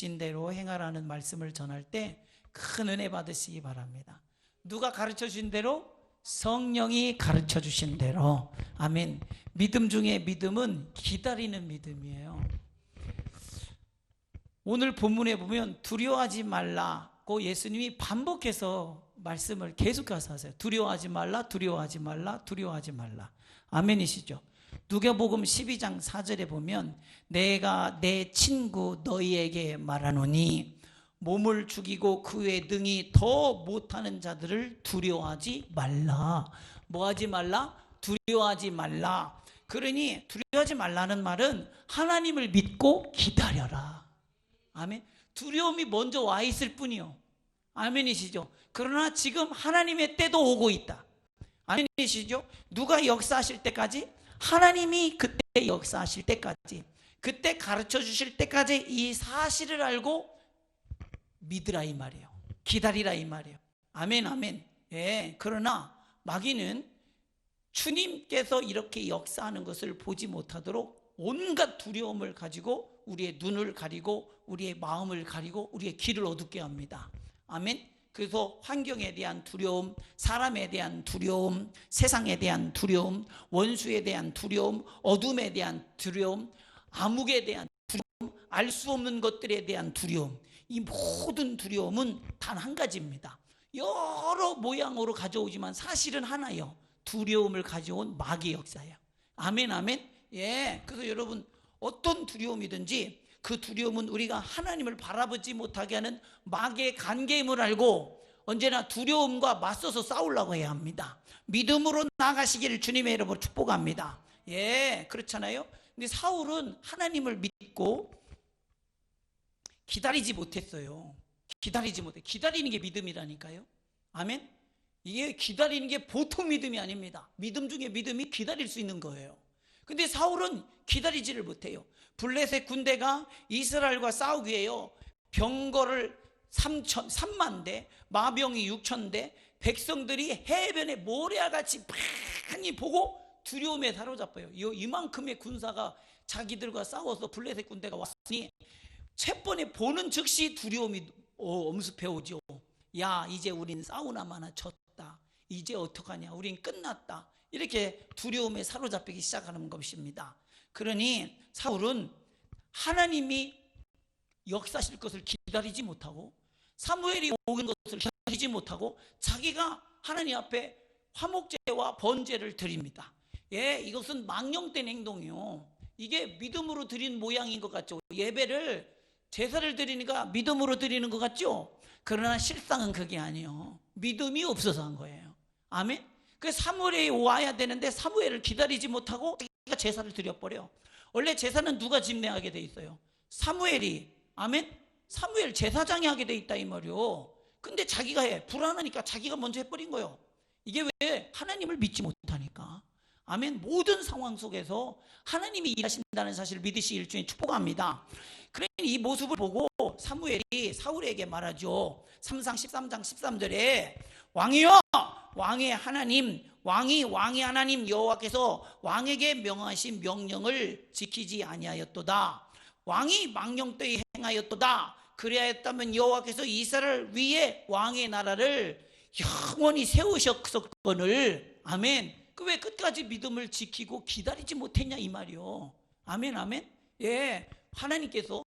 주신 대로 행하라는 말씀을 전할 때 큰 은혜 받으시기 바랍니다. 누가 가르쳐 주신 대로? 성령이 가르쳐 주신 대로. 아멘. 믿음 중에 믿음은 기다리는 믿음이에요. 오늘 본문에 보면 두려워하지 말라고 예수님이 반복해서 말씀을 계속해서 하세요. 두려워하지 말라, 두려워하지 말라, 두려워하지 말라. 아멘이시죠? 누가복음 12장 4절에 보면 내가 내 친구 너희에게 말하노니 몸을 죽이고 그 외에 능히 더 못하는 자들을 두려워하지 말라. 뭐 하지 말라? 두려워하지 말라. 그러니 두려워하지 말라는 말은 하나님을 믿고 기다려라. 아멘. 두려움이 먼저 와 있을 뿐이요. 아멘이시죠? 그러나 지금 하나님의 때도 오고 있다. 아멘이시죠? 누가 역사하실 때까지? 하나님이 그때 역사하실 때까지, 그때 가르쳐 주실 때까지 이 사실을 알고 믿으라 이 말이에요. 기다리라 이 말이에요. 아멘 아멘. 예. 그러나 마귀는 주님께서 이렇게 역사하는 것을 보지 못하도록 온갖 두려움을 가지고 우리의 눈을 가리고 우리의 마음을 가리고 우리의 귀를 어둡게 합니다. 아멘. 그래서 환경에 대한 두려움, 사람에 대한 두려움, 세상에 대한 두려움, 원수에 대한 두려움, 어둠에 대한 두려움, 암흑에 대한 두려움, 알 수 없는 것들에 대한 두려움, 이 모든 두려움은 단 한 가지입니다. 여러 모양으로 가져오지만 사실은 하나예요. 두려움을 가져온 마귀의 역사예요. 아멘 아멘. 예. 그래서 여러분 어떤 두려움이든지 그 두려움은 우리가 하나님을 바라보지 못하게 하는 마귀의 간계임을 알고 언제나 두려움과 맞서서 싸우려고 해야 합니다. 믿음으로 나아가시기를 주님의 이름으로 축복합니다. 예, 그렇잖아요. 근데 사울은 하나님을 믿고 기다리지 못했어요. 기다리지 못해. 기다리는 게 믿음이라니까요. 아멘. 이게 기다리는 게 보통 믿음이 아닙니다. 믿음 중에 믿음이 기다릴 수 있는 거예요. 근데 사울은 기다리지를 못해요. 블레셋 군대가 이스라엘과 싸우기 위해요. 병거를 3만 대, 마병이 6천 대, 백성들이 해변에 모래알같이 많이 보고 두려움에 사로잡혀요. 이만큼의 군사가 자기들과 싸워서 블레셋 군대가 왔으니 채번에 보는 즉시 두려움이 엄습해 오죠. 야, 이제 우린 싸우나 마나 졌다. 이제 어떡하냐, 우린 끝났다. 이렇게 두려움에 사로잡히기 시작하는 것입니다. 그러니 사울은 하나님이 역사하실 것을 기다리지 못하고 사무엘이 오는 것을 기다리지 못하고 자기가 하나님 앞에 화목제와 번제를 드립니다. 예, 이것은 망령된 행동이요. 이게 믿음으로 드린 모양인 것 같죠. 예배를, 제사를 드리니까 믿음으로 드리는 것 같죠. 그러나 실상은 그게 아니에요. 믿음이 없어서 한 거예요. 아멘. 그 사무엘이 와야 되는데 사무엘을 기다리지 못하고 자기가 제사를 드려버려. 원래 제사는 누가 집례하게 돼 있어요? 사무엘이. 아멘. 사무엘 제사장이 하게 돼 있다 이 말이요. 근데 자기가 해. 불안하니까 자기가 먼저 해버린 거예요. 이게 왜? 하나님을 믿지 못하니까. 아멘. 모든 상황 속에서 하나님이 일하신다는 사실을 믿으시길 주님 축복합니다. 그러니 이 모습을 보고 사무엘이 사울에게 말하죠. 3상 13장 13절에 왕이여, 왕의 하나님, 왕의 하나님 여호와께서 왕에게 명하신 명령을 지키지 아니하였도다. 왕이 망령되이 행하였도다. 그리하였다면 여호와께서 이스라엘 위에 왕의 나라를 영원히 세우셨거늘. 아멘. 그 왜 끝까지 믿음을 지키고 기다리지 못했냐 이 말이요. 아멘 아멘. 예, 하나님께서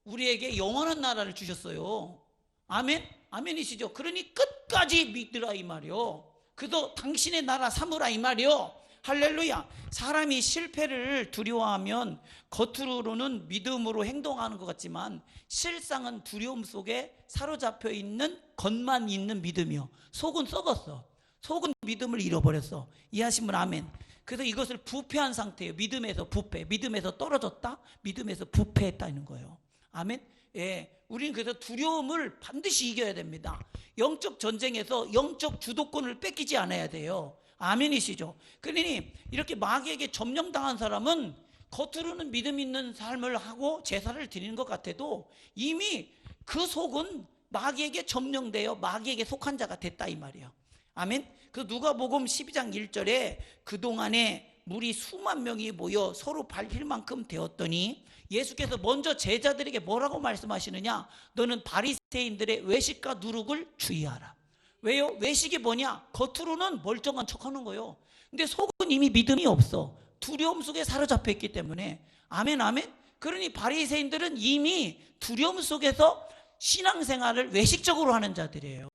우리에게 영원한 나라를 주셨어요. 아멘 아멘이시죠. 그러니 끝까지 믿으라 이 말이요. 그래서 당신의 나라 삼으라 이 말이요. 할렐루야. 사람이 실패를 두려워하면 겉으로는 믿음으로 행동하는 것 같지만 실상은 두려움 속에 사로잡혀 있는 겉만 있는 믿음이요. 속은 썩었어. 속은 믿음을 잃어버렸어. 이해하시면 아멘. 그래서 이것을 부패한 상태예요. 믿음에서 부패, 믿음에서 떨어졌다, 믿음에서 부패했다는 거예요. 아멘. 예, 우리는 그래서 두려움을 반드시 이겨야 됩니다. 영적 전쟁에서 영적 주도권을 뺏기지 않아야 돼요. 아멘이시죠. 그러니 이렇게 마귀에게 점령당한 사람은 겉으로는 믿음 있는 삶을 하고 제사를 드리는 것 같아도 이미 그 속은 마귀에게 점령되어 마귀에게 속한 자가 됐다 이 말이에요. 아멘. 그 누가복음 12장 1절에 그동안에 물이 수만 명이 모여 서로 밟힐 만큼 되었더니 예수께서 먼저 제자들에게 뭐라고 말씀하시느냐? 너는 바리새인들의 외식과 누룩을 주의하라. 왜요? 외식이 뭐냐? 겉으로는 멀쩡한 척하는 거예요. 근데 속은 이미 믿음이 없어. 두려움 속에 사로잡혀 있기 때문에. 아멘, 아멘. 그러니 바리새인들은 이미 두려움 속에서 신앙생활을 외식적으로 하는 자들이에요.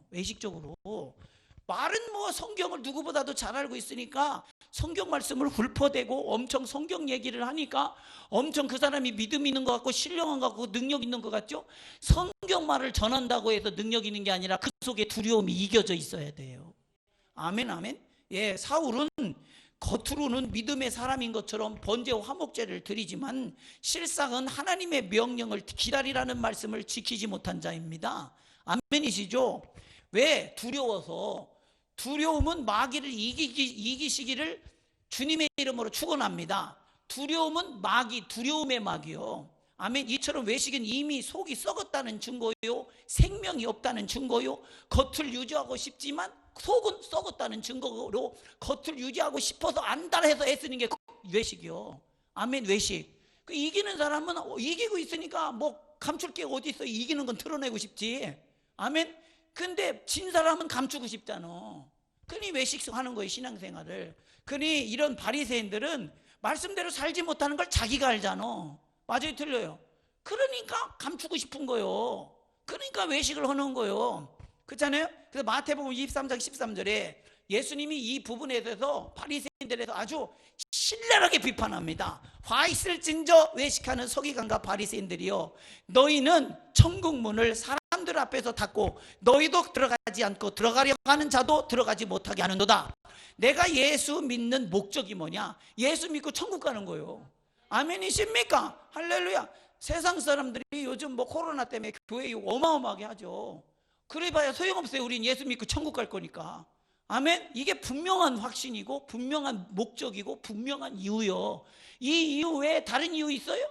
외식적으로. 말은 뭐 성경을 누구보다도 잘 알고 있으니까 성경 말씀을 훌퍼대고 엄청 성경 얘기를 하니까 엄청 그 사람이 믿음 있는 것 같고 신령한 것 같고 능력 있는 것 같죠? 성경 말을 전한다고 해서 능력 있는 게 아니라 그 속에 두려움이 이겨져 있어야 돼요. 아멘, 아멘. 예, 사울은 겉으로는 믿음의 사람인 것처럼 번제와 화목제를 드리지만 실상은 하나님의 명령을 기다리라는 말씀을 지키지 못한 자입니다. 아멘이시죠? 왜? 두려워서. 두려움은 마귀를 이기시기를 주님의 이름으로 축원합니다. 두려움은 마귀, 두려움의 마귀요. 아멘. 이처럼 외식은 이미 속이 썩었다는 증거요, 생명이 없다는 증거요, 겉을 유지하고 싶지만 속은 썩었다는 증거로 겉을 유지하고 싶어서 안달해서 애쓰는 게 외식이요. 아멘. 외식. 그 이기는 사람은 이기고 있으니까 뭐 감출 게 어디 있어. 이기는 건 드러내고 싶지. 아멘. 근데 진 사람은 감추고 싶잖아. 그러니 외식하는 거예요, 신앙생활을. 그러니 이런 바리새인들은 말씀대로 살지 못하는 걸 자기가 알잖아. 맞아요, 틀려요? 그러니까 감추고 싶은 거예요. 그러니까 외식을 하는 거예요. 그렇잖아요? 그래서 마태복음 23장 13절에 예수님이 이 부분에 대해서 바리새인들에서 아주 신랄하게 비판합니다. 화 있을진저 외식하는 서기관과 바리새인들이여, 너희는 천국 문을 사람들 앞에서 닫고 너희도 들어가지 않고 들어가려고 하는 자도 들어가지 못하게 하는도다. 내가 예수 믿는 목적이 뭐냐? 예수 믿고 천국 가는 거예요. 아멘이십니까? 할렐루야. 세상 사람들이 요즘 뭐 코로나 때문에 교회 어마어마하게 하죠. 그래봐야 소용없어요. 우린 예수 믿고 천국 갈 거니까. 아멘. 이게 분명한 확신이고 분명한 목적이고 분명한 이유요. 이 이유 외에 다른 이유 있어요?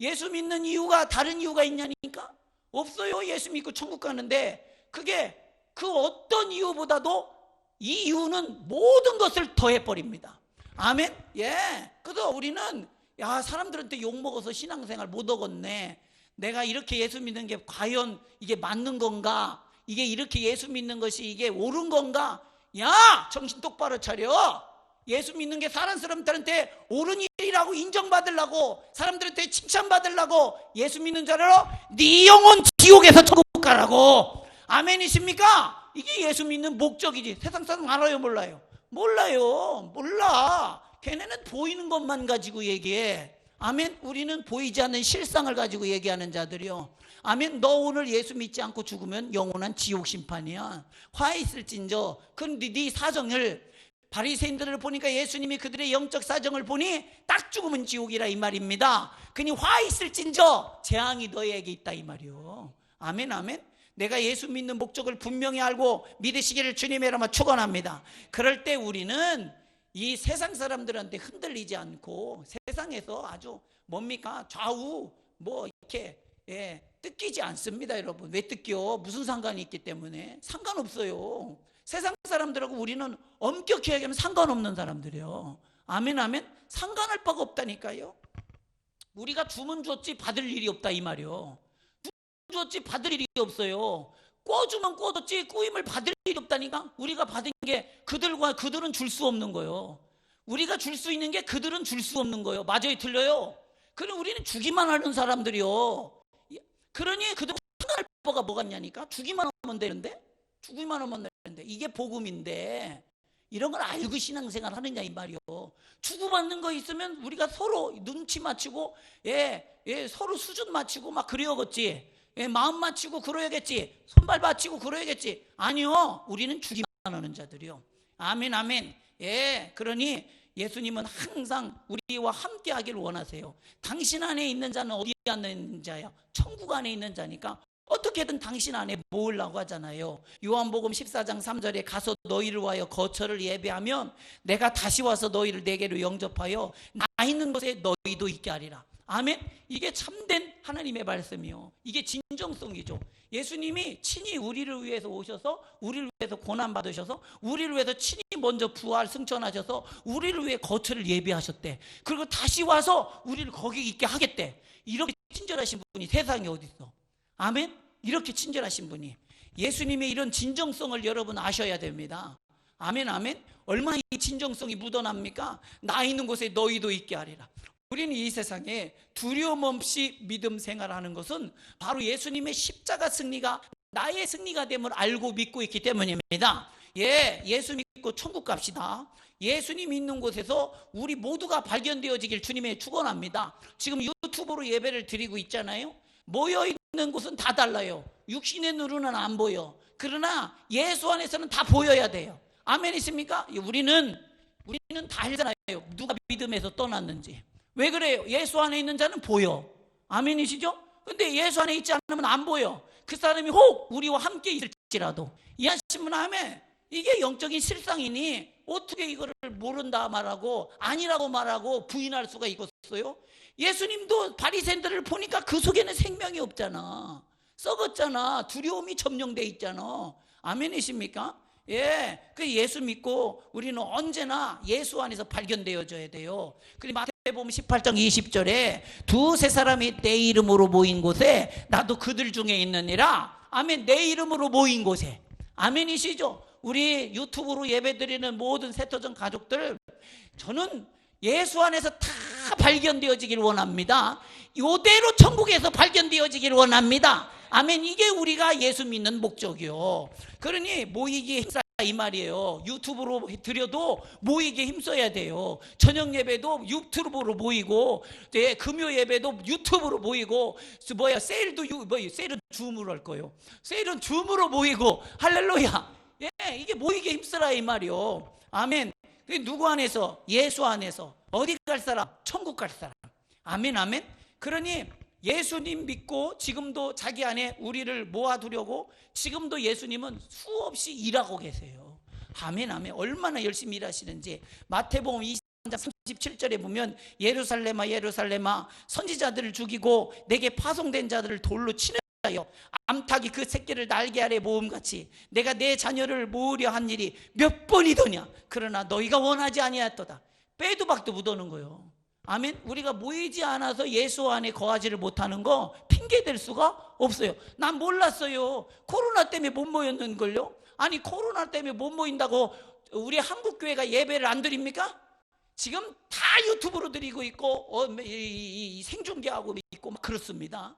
예수 믿는 이유가 다른 이유가 있냐니까? 없어요. 예수 믿고 천국 가는데 그게 그 어떤 이유보다도 이 이유는 모든 것을 더해버립니다. 아멘. 예. 그래서 우리는 야, 사람들한테 욕먹어서 신앙생활 못 얻었네. 내가 이렇게 예수 믿는 게 과연 이게 맞는 건가? 이게 이렇게 예수 믿는 것이 이게 옳은 건가? 야, 정신 똑바로 차려. 예수 믿는 게 다른 사람들한테 옳은 일이라고 인정받으려고, 사람들한테 칭찬받으려고 예수 믿는 자로 네 영혼 지옥에서 천국 가라고. 아멘이십니까? 이게 예수 믿는 목적이지. 세상 사람 알아요, 몰라요? 몰라요. 몰라. 걔네는 보이는 것만 가지고 얘기해. 아멘. 우리는 보이지 않는 실상을 가지고 얘기하는 자들이요. 아멘. 너 오늘 예수 믿지 않고 죽으면 영원한 지옥 심판이야. 화 있을진저. 그런데 네 사정을, 바리새인들을 보니까 예수님이 그들의 영적 사정을 보니 딱 죽으면 지옥이라 이 말입니다. 그니 화 있을진저 재앙이 너에게 있다 이 말이요. 아멘, 아멘. 내가 예수 믿는 목적을 분명히 알고 믿으시기를 주님의 이름으로 축원합니다. 그럴 때 우리는 이 세상 사람들한테 흔들리지 않고 세상에서 아주 뭡니까? 좌우 뭐 이렇게 뜯기지 않습니다, 여러분. 왜 뜯겨? 무슨 상관이 있기 때문에? 상관없어요. 세상 사람들하고 우리는 엄격히 얘기하면 상관없는 사람들이에요. 아멘, 아멘. 상관할 바가 없다니까요. 우리가 주면 줬지 받을 일이 없다 이 말이요. 줬지 받을 일이 없어요. 꿔주면 꿔줬지 꾸임을 받을 일이 없다니까. 우리가 받은 게 그들은 줄 수 없는 거예요. 우리가 줄 수 있는 게 그들은 줄 수 없는 거예요. 맞아요, 틀려요? 그럼 우리는 주기만 하는 사람들이요. 그러니 그들 상관할 바가 뭐가 있냐니까. 주기만 하면 되는데, 주기만 하면 되는데, 이게 복음인데 이런 걸 알고 신앙생활 하느냐 이 말이요. 주고받는 거 있으면 우리가 서로 눈치 맞추고 서로 수준 맞추고 막 그래야겠지. 마음 맞추고 그러야겠지. 손발 맞추고 그러야겠지. 아니요, 우리는 주기만 하는 자들이요. 아멘, 아멘. 그러니 예수님은 항상 우리와 함께 하기를 원하세요. 당신 안에 있는 자는 어디에 있는 자야? 천국 안에 있는 자니까 어떻게든 당신 안에 모으려고 하잖아요. 요한복음 14장 3절에 가서 너희를 위하여 거처를 예배하면 내가 다시 와서 너희를 내게로 영접하여 나 있는 곳에 너희도 있게 하리라. 아멘. 이게 참된 하나님의 말씀이요. 이게 진정성이죠. 예수님이 친히 우리를 위해서 오셔서 우리를 위해서 고난받으셔서 우리를 위해서 친히 먼저 부활 승천하셔서 우리를 위해 거처를 예비하셨대. 그리고 다시 와서 우리를 거기 있게 하겠대. 이렇게 친절하신 분이 세상에 어디 있어? 아멘? 이렇게 친절하신 분이. 예수님의 이런 진정성을 여러분 아셔야 됩니다. 아멘, 아멘. 얼마나 이 진정성이 묻어납니까? 나 있는 곳에 너희도 있게 하리라. 우리는 이 세상에 두려움 없이 믿음 생활하는 것은 바로 예수님의 십자가 승리가 나의 승리가 됨을 알고 믿고 있기 때문입니다. 예수 믿고 천국 갑시다. 예수님 있는 곳에서 우리 모두가 발견되어지길 주님의 축원합니다. 지금 유튜브로 예배를 드리고 있잖아요. 모여있는 곳은 다 달라요. 육신의 눈으로는 안 보여. 그러나 예수 안에서는 다 보여야 돼요. 아멘이십니까? 우리는 다 알잖아요. 누가 믿음에서 떠났는지. 왜 그래요? 예수 안에 있는 자는 보여. 아멘이시죠? 근데 예수 안에 있지 않으면 안 보여. 그 사람이 혹 우리와 함께 있을지라도. 이해하시면 아멘. 이게 영적인 실상이니 어떻게 이거를 모른다 말하고 아니라고 말하고 부인할 수가 있겠어요? 예수님도 바리새인들을 보니까 그 속에는 생명이 없잖아. 썩었잖아. 두려움이 점령돼 있잖아. 아멘이십니까? 그 예수 믿고 우리는 언제나 예수 안에서 발견되어져야 돼요. 그리고 마태복음 18장 20절에 두세 사람이 내 이름으로 모인 곳에 나도 그들 중에 있느니라. 아멘. 내 이름으로 모인 곳에. 아멘이시죠? 우리 유튜브로 예배드리는 모든 새터전 가족들, 저는 예수 안에서 다 발견되어지길 원합니다. 이대로 천국에서 발견되어지길 원합니다. 아멘. 이게 우리가 예수 믿는 목적이요. 그러니 모이기에 힘써야 이 말이에요. 유튜브로 드려도 모이기에 힘써야 돼요. 저녁 예배도 유튜브로 모이고, 금요 예배도 유튜브로 모이고, 세일도 세일은 줌으로 할 거예요. 세일은 줌으로 모이고, 할렐루야. 이게 모이기에 힘쓰라 이 말이요. 아멘. 누구 안에서? 예수 안에서. 어디 갈 사람? 천국 갈 사람. 아멘, 아멘. 그러니 예수님 믿고 지금도 자기 안에 우리를 모아두려고 지금도 예수님은 수없이 일하고 계세요. 아멘, 아멘. 얼마나 열심히 일하시는지. 마태복음 23장 37절에 보면 예루살렘아 예루살렘아 선지자들을 죽이고 내게 파송된 자들을 돌로 치는 자여, 암탉이 그 새끼를 날개 아래 모음같이 내가 내 자녀를 모으려 한 일이 몇 번이더냐. 그러나 너희가 원하지 아니하였도다. 빼도 박도 묻어놓은 거예요. 아멘. 우리가 모이지 않아서 예수 안에 거하지를 못하는 거 핑계 댈 수가 없어요. 난 몰랐어요. 코로나 때문에 못 모였는걸요. 아니 코로나 때문에 못 모인다고 우리 한국교회가 예배를 안 드립니까? 지금 다 유튜브로 드리고 있고 생중계하고 있고 막 그렇습니다.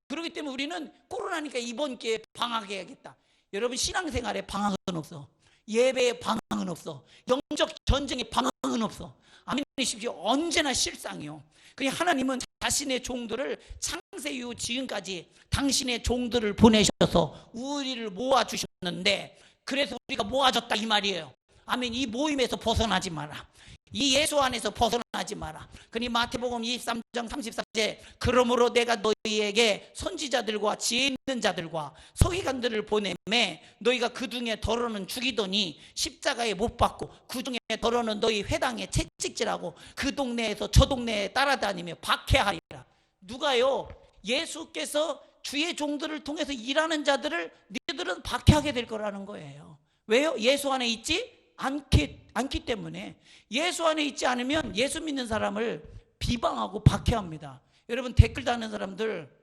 그렇기 때문에 우리는 코로나니까 이번 기회에 방학해야겠다. 여러분 신앙생활에 방학은 없어. 예배에 방학은 없어. 영적 전쟁에 방학은 없어. 아멘이십시오. 언제나 실상이요. 그러니 하나님은 자신의 종들을 창세 이후 지금까지 당신의 종들을 보내셔서 우리를 모아주셨는데, 그래서 우리가 모아졌다 이 말이에요. 아멘. 이 모임에서 벗어나지 마라. 이 예수 안에서 벗어나지 마라. 그러니 마태복음 23장 34절 그러므로 내가 너희에게 선지자들과 지혜 있는 자들과 서기관들을 보내매 너희가 그 중에 더러는 죽이더니 십자가에 못 박고 그 중에 더러는 너희 회당에 채찍질하고 그 동네에서 저 동네에 따라다니며 박해하리라. 누가요? 예수께서 주의 종들을 통해서 일하는 자들을 너희들은 박해하게 될 거라는 거예요. 왜요? 예수 안에 있지 않기 때문에. 예수 안에 있지 않으면 예수 믿는 사람을 비방하고 박해합니다. 여러분 댓글 다는 사람들,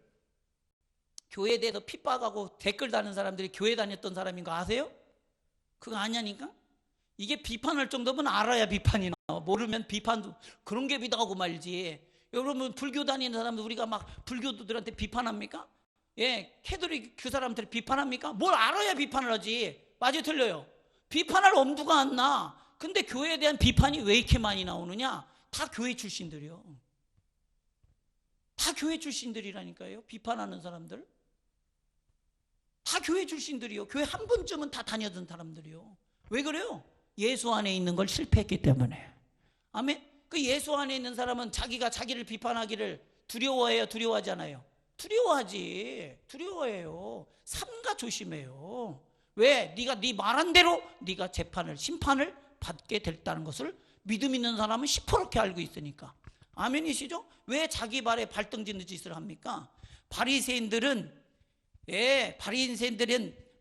교회에 대해서 핍박하고 댓글 다는 사람들이 교회 다녔던 사람인 거 아세요? 그거 아냐니까? 이게 비판할 정도면 알아야 비판이 나와. 모르면 비판도 그런 게 비다하고 말지. 여러분 불교 다니는 사람들 우리가 막 불교도들한테 비판합니까? 캐톨릭 그 사람들 비판합니까? 뭘 알아야 비판을 하지. 맞아요, 틀려요? 비판할 엄두가 안 나. 근데 교회에 대한 비판이 왜 이렇게 많이 나오느냐? 다 교회 출신들이요. 다 교회 출신들이라니까요. 비판하는 사람들 다 교회 출신들이요. 교회 한 번쯤은 다 다녔던 사람들이요. 왜 그래요? 예수 안에 있는 걸 실패했기 때문에. 아멘. 그 예수 안에 있는 사람은 자기가 자기를 비판하기를 두려워해요, 두려워하지 않아요? 두려워하지. 두려워해요. 삼가 조심해요. 왜? 네가 네 말한 대로 네가 재판을 심판을 받게 됐다는 것을 믿음 있는 사람은 시퍼렇게 알고 있으니까. 아멘이시죠? 왜 자기 발에 발등 짓는 짓을 합니까? 바리새인들은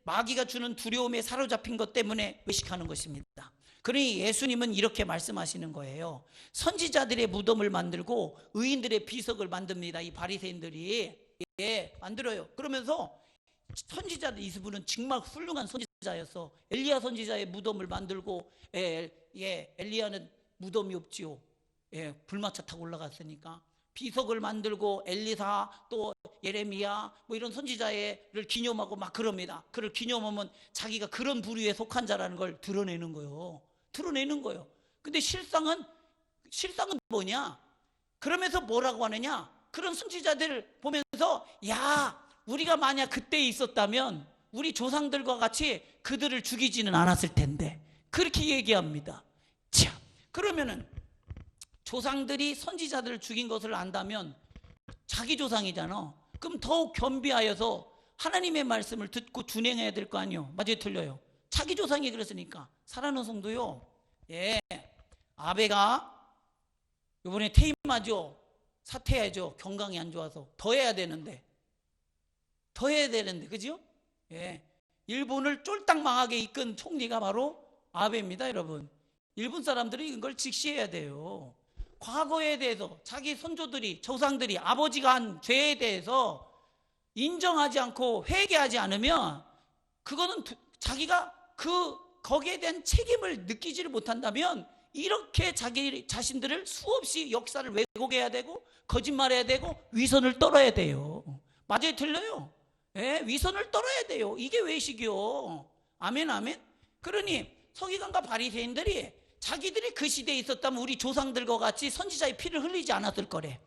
마귀가 주는 두려움에 사로잡힌 것 때문에 외식하는 것입니다. 그러니 예수님은 이렇게 말씀하시는 거예요. 선지자들의 무덤을 만들고 의인들의 비석을 만듭니다. 이 바리새인들이 만들어요. 그러면서 선지자들, 이분은 정말 훌륭한 선지자였어. 엘리야 선지자의 무덤을 만들고, 엘리야는 무덤이 없지요. 불마차 타고 올라갔으니까. 비석을 만들고 엘리사 또 예레미야 뭐 이런 선지자를 기념하고 막 그럽니다. 그를 기념하면 자기가 그런 부류에 속한 자라는 걸 드러내는 거예요. 근데 실상은 뭐냐? 그러면서 뭐라고 하느냐? 그런 선지자들을 보면서, 야, 우리가 만약 그때 있었다면 우리 조상들과 같이 그들을 죽이지는 않았을 텐데, 그렇게 얘기합니다. 자, 그러면은 조상들이 선지자들을 죽인 것을 안다면 자기 조상이잖아. 그럼 더욱 겸비하여서 하나님의 말씀을 듣고 준행해야 될 거 아니에요. 맞아요, 틀려요? 자기 조상이 그랬으니까. 사랑하는 성도요, 아베가 이번에 퇴임하죠. 사퇴해야죠. 건강이 안 좋아서. 더 해야 되는데, 그죠? 일본을 쫄딱 망하게 이끈 총리가 바로 아베입니다, 여러분. 일본 사람들이 이걸 직시해야 돼요. 과거에 대해서 자기 선조들이, 조상들이, 아버지가 한 죄에 대해서 인정하지 않고 회개하지 않으면, 그거는 자기가 거기에 대한 책임을 느끼지를 못한다면, 이렇게 자기 자신들을 수없이 역사를 왜곡해야 되고 거짓말해야 되고 위선을 떨어야 돼요. 맞아요, 틀려요? 위선을 떨어야 돼요. 이게 외식이요. 아멘, 아멘. 그러니 서기관과 바리새인들이 자기들이 그 시대에 있었다면 우리 조상들과 같이 선지자의 피를 흘리지 않았을 거래.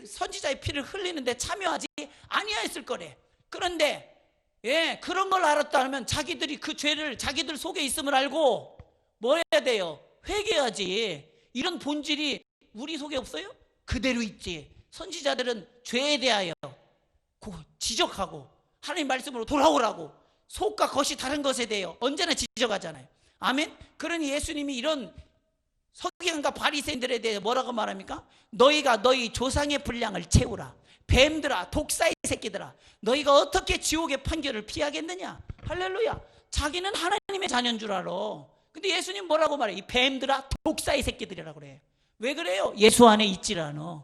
선지자의 피를 흘리는데 참여하지 아니했을 거래. 그런데 그런 걸 알았다면 자기들이 그 죄를 자기들 속에 있음을 알고 뭐 해야 돼요? 회개하지. 이런 본질이 우리 속에 없어요? 그대로 있지. 선지자들은 죄에 대하여 지적하고 하나님 말씀으로 돌아오라고, 속과 겉이 다른 것에 대하여 언제나 지적하잖아요. 아멘. 그러니 예수님이 이런 서기관과 바리새인들에 대해 뭐라고 말합니까? 너희가 너희 조상의 분량을 채우라. 뱀들아, 독사의 새끼들아, 너희가 어떻게 지옥의 판결을 피하겠느냐? 할렐루야. 자기는 하나님의 자녀인 줄 알아. 근데 예수님 뭐라고 말해? 이 뱀들아, 독사의 새끼들이라고 그래요. 왜 그래요? 예수 안에 있질 않아.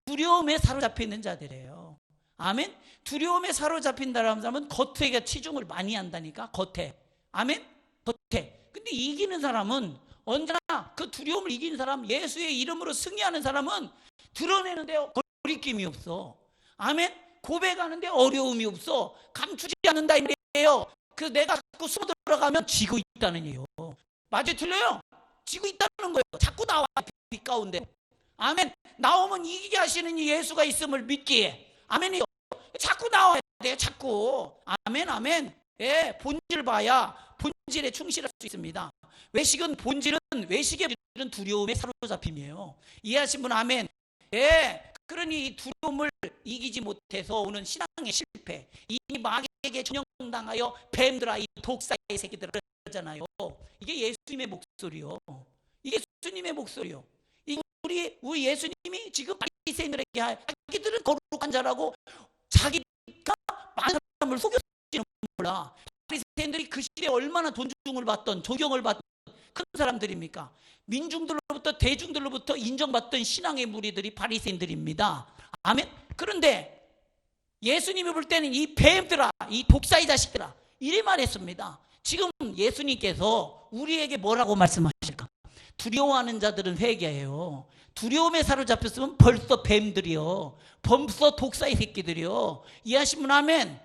두려움에 사로잡혀 있는 자들이에요. 아멘. 두려움에 사로잡힌다는 사람은 겉에 치중을 많이 한다니까. 겉에. 아멘. 겉에. 근데 이기는 사람은 언제나, 그 두려움을 이기는 사람, 예수의 이름으로 승리하는 사람은 드러내는데 거리낌이 없어. 아멘. 고백하는데 어려움이 없어. 감추지 않는다 이래요. 그 내가 자꾸 숨어 들어가면 지고 있다는 얘기예요. 맞아요, 틀려요? 지고 있다는 거예요. 자꾸 나와, 빛 가운데. 아멘. 나오면 이기게 하시는 예수가 있음을 믿기에. 아멘이요. 자꾸 나와야 돼요. 자꾸. 아멘, 아멘. 본질 봐야 본질에 충실할 수 있습니다. 외식의 본질은 두려움에 사로잡힘이에요. 이해하신 분 아멘. 그러니 이 두려움을 이기지 못해서 오는 신앙의 실패, 이 마귀에게 전형당하여 뱀들아, 이 독사의 새끼들아 그러잖아요. 이게 예수님의 목소리요. 이게 예수님의 목소리요. 우리 예수님이 지금 바리새인들에게 자기들은 거룩한 자라고 자기가 많은 사람을 속였을지는 몰라. 바리새인들이 그 시대에 얼마나 존중을 받던, 존경을 받던 큰 사람들입니까? 민중들로부터, 대중들로부터 인정받던 신앙의 무리들이 바리새인들입니다. 아멘. 그런데 예수님이 볼 때는 이 뱀들아, 이 독사의 자식들아 이래 말했습니다. 지금 예수님께서 우리에게 뭐라고 말씀하실까? 두려워하는 자들은 회개해요. 두려움에 사로잡혔으면 벌써 뱀들이요, 벌써 독사의 새끼들이요. 이해하시면 아멘.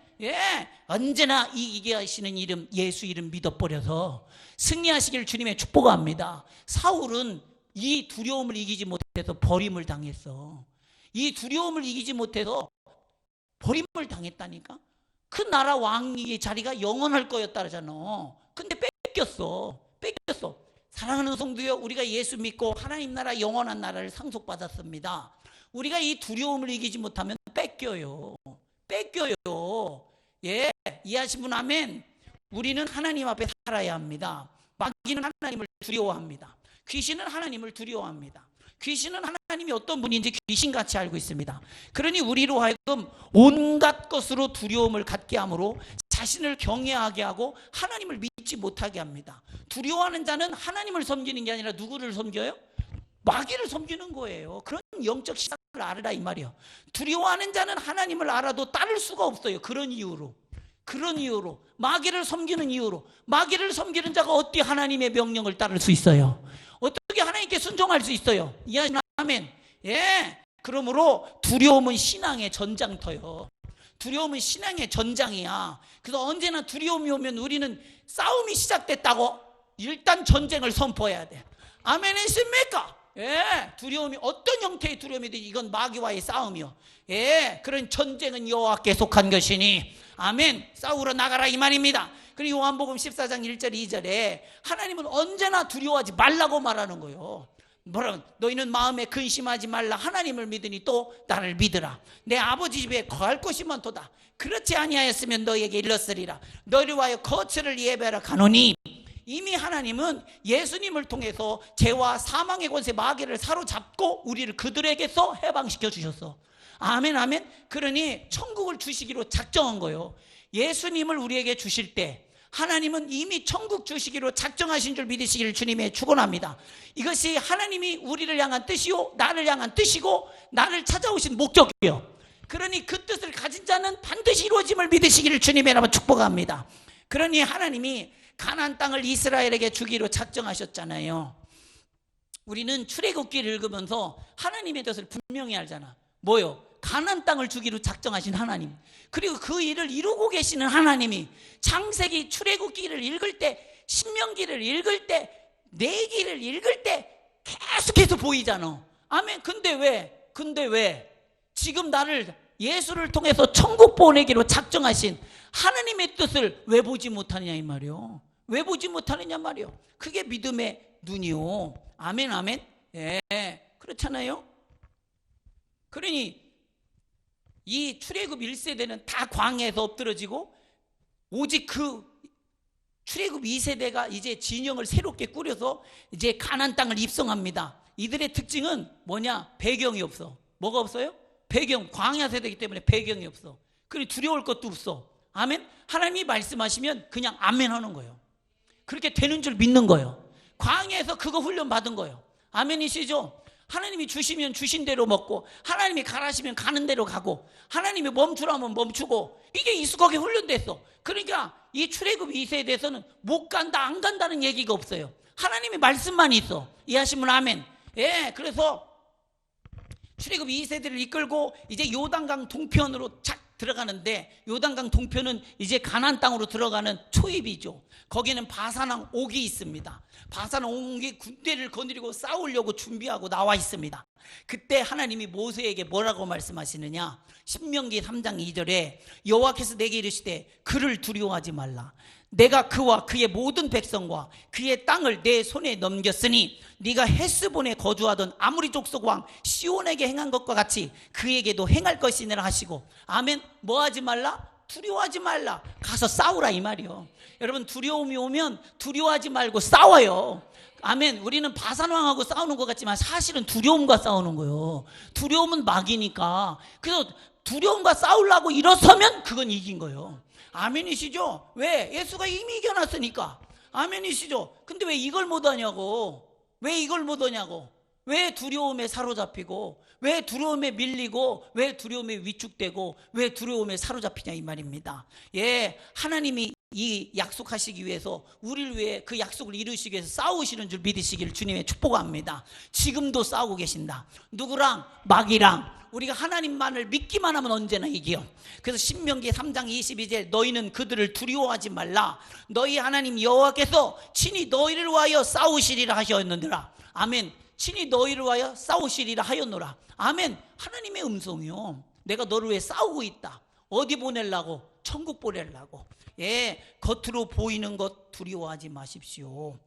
언제나 이기게 하시는 이름, 예수 이름 믿어버려서 승리하시길 주님의 축복합니다. 사울은 이 두려움을 이기지 못해서 버림을 당했어. 이 두려움을 이기지 못해서 버림을 당했다니까. 그 나라 왕의 자리가 영원할 거였다잖아. 근데 뺏겼어. 사랑하는 성도요, 우리가 예수 믿고 하나님 나라, 영원한 나라를 상속받았습니다. 우리가 이 두려움을 이기지 못하면 뺏겨요. 이해하신 분 아멘. 우리는 하나님 앞에 살아야 합니다. 마귀는 하나님을 두려워합니다. 귀신은 하나님을 두려워합니다. 귀신은 하나님이 어떤 분인지 귀신같이 알고 있습니다. 그러니 우리로 하여금 온갖 것으로 두려움을 갖게 하므로 자신을 경외하게 하고 하나님을 믿지 못하게 합니다. 두려워하는 자는 하나님을 섬기는 게 아니라 누구를 섬겨요? 마귀를 섬기는 거예요. 그런 영적 시각을 알으라 이 말이에요. 두려워하는 자는 하나님을 알아도 따를 수가 없어요. 그런 이유로 마귀를 섬기는 이유로. 마귀를 섬기는 자가 어떻게 하나님의 명령을 따를 수 있어요? 어떻게 하나님께 순종할 수 있어요? 이해하시나요? 아멘. 예. 그러므로 두려움은 신앙의 전장터요. 두려움은 신앙의 전장이야. 그래서 언제나 두려움이 오면 우리는 싸움이 시작됐다고 일단 전쟁을 선포해야 돼. 아멘 있습니까? 예. 두려움이 어떤 형태의 두려움이든지 이건 마귀와의 싸움이요. 예. 그런 전쟁은 여호와께 속한 것이니 아멘. 싸우러 나가라 이 말입니다. 그리고 요한복음 14장 1절 2절에 하나님은 언제나 두려워하지 말라고 말하는 거예요. 뭐라고? 너희는 마음에 근심하지 말라. 하나님을 믿으니 또 나를 믿으라. 내 아버지 집에 거할 것이 많도다. 그렇지 아니하였으면 너희에게 일렀으리라. 너희를 위하여 거처를 예배하러 가노니. 이미 하나님은 예수님을 통해서 죄와 사망의 권세 마귀를 사로잡고 우리를 그들에게서 해방시켜 주셨어. 아멘 아멘. 그러니 천국을 주시기로 작정한 거예요. 예수님을 우리에게 주실 때 하나님은 이미 천국 주시기로 작정하신 줄 믿으시기를 주님의 축원합니다. 이것이 하나님이 우리를 향한 뜻이요 나를 향한 뜻이고 나를 찾아오신 목적이요. 그러니 그 뜻을 가진 자는 반드시 이루어짐을 믿으시기를 주님의 이름으로 축복합니다. 그러니 하나님이 가나안 땅을 이스라엘에게 주기로 작정하셨잖아요. 우리는 출애굽기를 읽으면서 하나님의 뜻을 분명히 알잖아. 뭐요? 가나안 땅을 주기로 작정하신 하나님, 그리고 그 일을 이루고 계시는 하나님이 창세기 출애굽기를 읽을 때, 신명기를 읽을 때, 내기를 읽을 때 계속해서 보이잖아. 아멘. 근데 왜 지금 나를 예수를 통해서 천국 보내기로 작정하신 하나님의 뜻을 왜 보지 못하느냐 이 말이요. 왜 보지 못하느냐 말이요. 그게 믿음의 눈이요. 아멘 아멘. 예, 그렇잖아요. 그러니 이 출애굽 1세대는 다 광야에서 엎드러지고 오직 그 출애굽 2세대가 이제 진영을 새롭게 꾸려서 이제 가나안 땅을 입성합니다. 이들의 특징은 뭐냐? 배경이 없어. 뭐가 없어요? 배경. 광야 세대이기 때문에 배경이 없어. 그러니 두려울 것도 없어. 아멘. 하나님이 말씀하시면 그냥 아멘 하는 거예요. 그렇게 되는 줄 믿는 거예요. 광야에서 그거 훈련 받은 거예요. 아멘이시죠? 하나님이 주시면 주신 대로 먹고, 하나님이 가라시면 가는 대로 가고, 하나님이 멈추라면 멈추고, 이게 익숙하게 훈련됐어. 그러니까 이 출애굽 2세대에서는 못 간다 안 간다는 얘기가 없어요. 하나님의 말씀만 있어. 이해하시면 아멘. 예, 그래서 출애굽 2세대를 이끌고 이제 요단강 동편으로 착 들어가는데, 요단강 동편은 이제 가나안 땅으로 들어가는 초입이죠. 거기는 바산왕 옥이 있습니다. 바산왕 옥이 군대를 거느리고 싸우려고 준비하고 나와 있습니다. 그때 하나님이 모세에게 뭐라고 말씀하시느냐? 신명기 3장 2절에 여호와께서 내게 이르시되 그를 두려워하지 말라. 내가 그와 그의 모든 백성과 그의 땅을 내 손에 넘겼으니 네가 헤스본에 거주하던 아모리 족속 왕 시온에게 행한 것과 같이 그에게도 행할 것이니라 하시고. 아멘. 뭐 하지 말라? 두려워하지 말라. 가서 싸우라 이 말이요. 여러분, 두려움이 오면 두려워하지 말고 싸워요. 아멘. 우리는 바산왕하고 싸우는 것 같지만 사실은 두려움과 싸우는 거예요. 두려움은 마귀니까. 그래서 두려움과 싸우려고 일어서면 그건 이긴 거예요. 아멘이시죠? 왜? 예수가 이미 이겨놨으니까. 아멘이시죠? 근데 왜 이걸 못하냐고. 왜 이걸 못하냐고. 왜 두려움에 사로잡히고, 왜 두려움에 밀리고, 왜 두려움에 위축되고, 왜 두려움에 사로잡히냐 이 말입니다. 예, 하나님이 이 약속하시기 위해서, 우리를 위해 그 약속을 이루시기 위해서 싸우시는 줄 믿으시기를 주님의 축복합니다. 지금도 싸우고 계신다. 누구랑? 마귀랑. 우리가 하나님만을 믿기만 하면 언제나 이겨. 그래서 신명기 3장 22절 너희는 그들을 두려워하지 말라. 너희 하나님 여호와께서 친히 너희를 위하여 싸우시리라 하셨느니라. 아멘. 친히 너희를 위하여 싸우시리라 하였노라. 아멘. 하나님의 음성이요. 내가 너를 위해 싸우고 있다. 어디 보내려고? 천국 보내려고. 예, 겉으로 보이는 것 두려워하지 마십시오.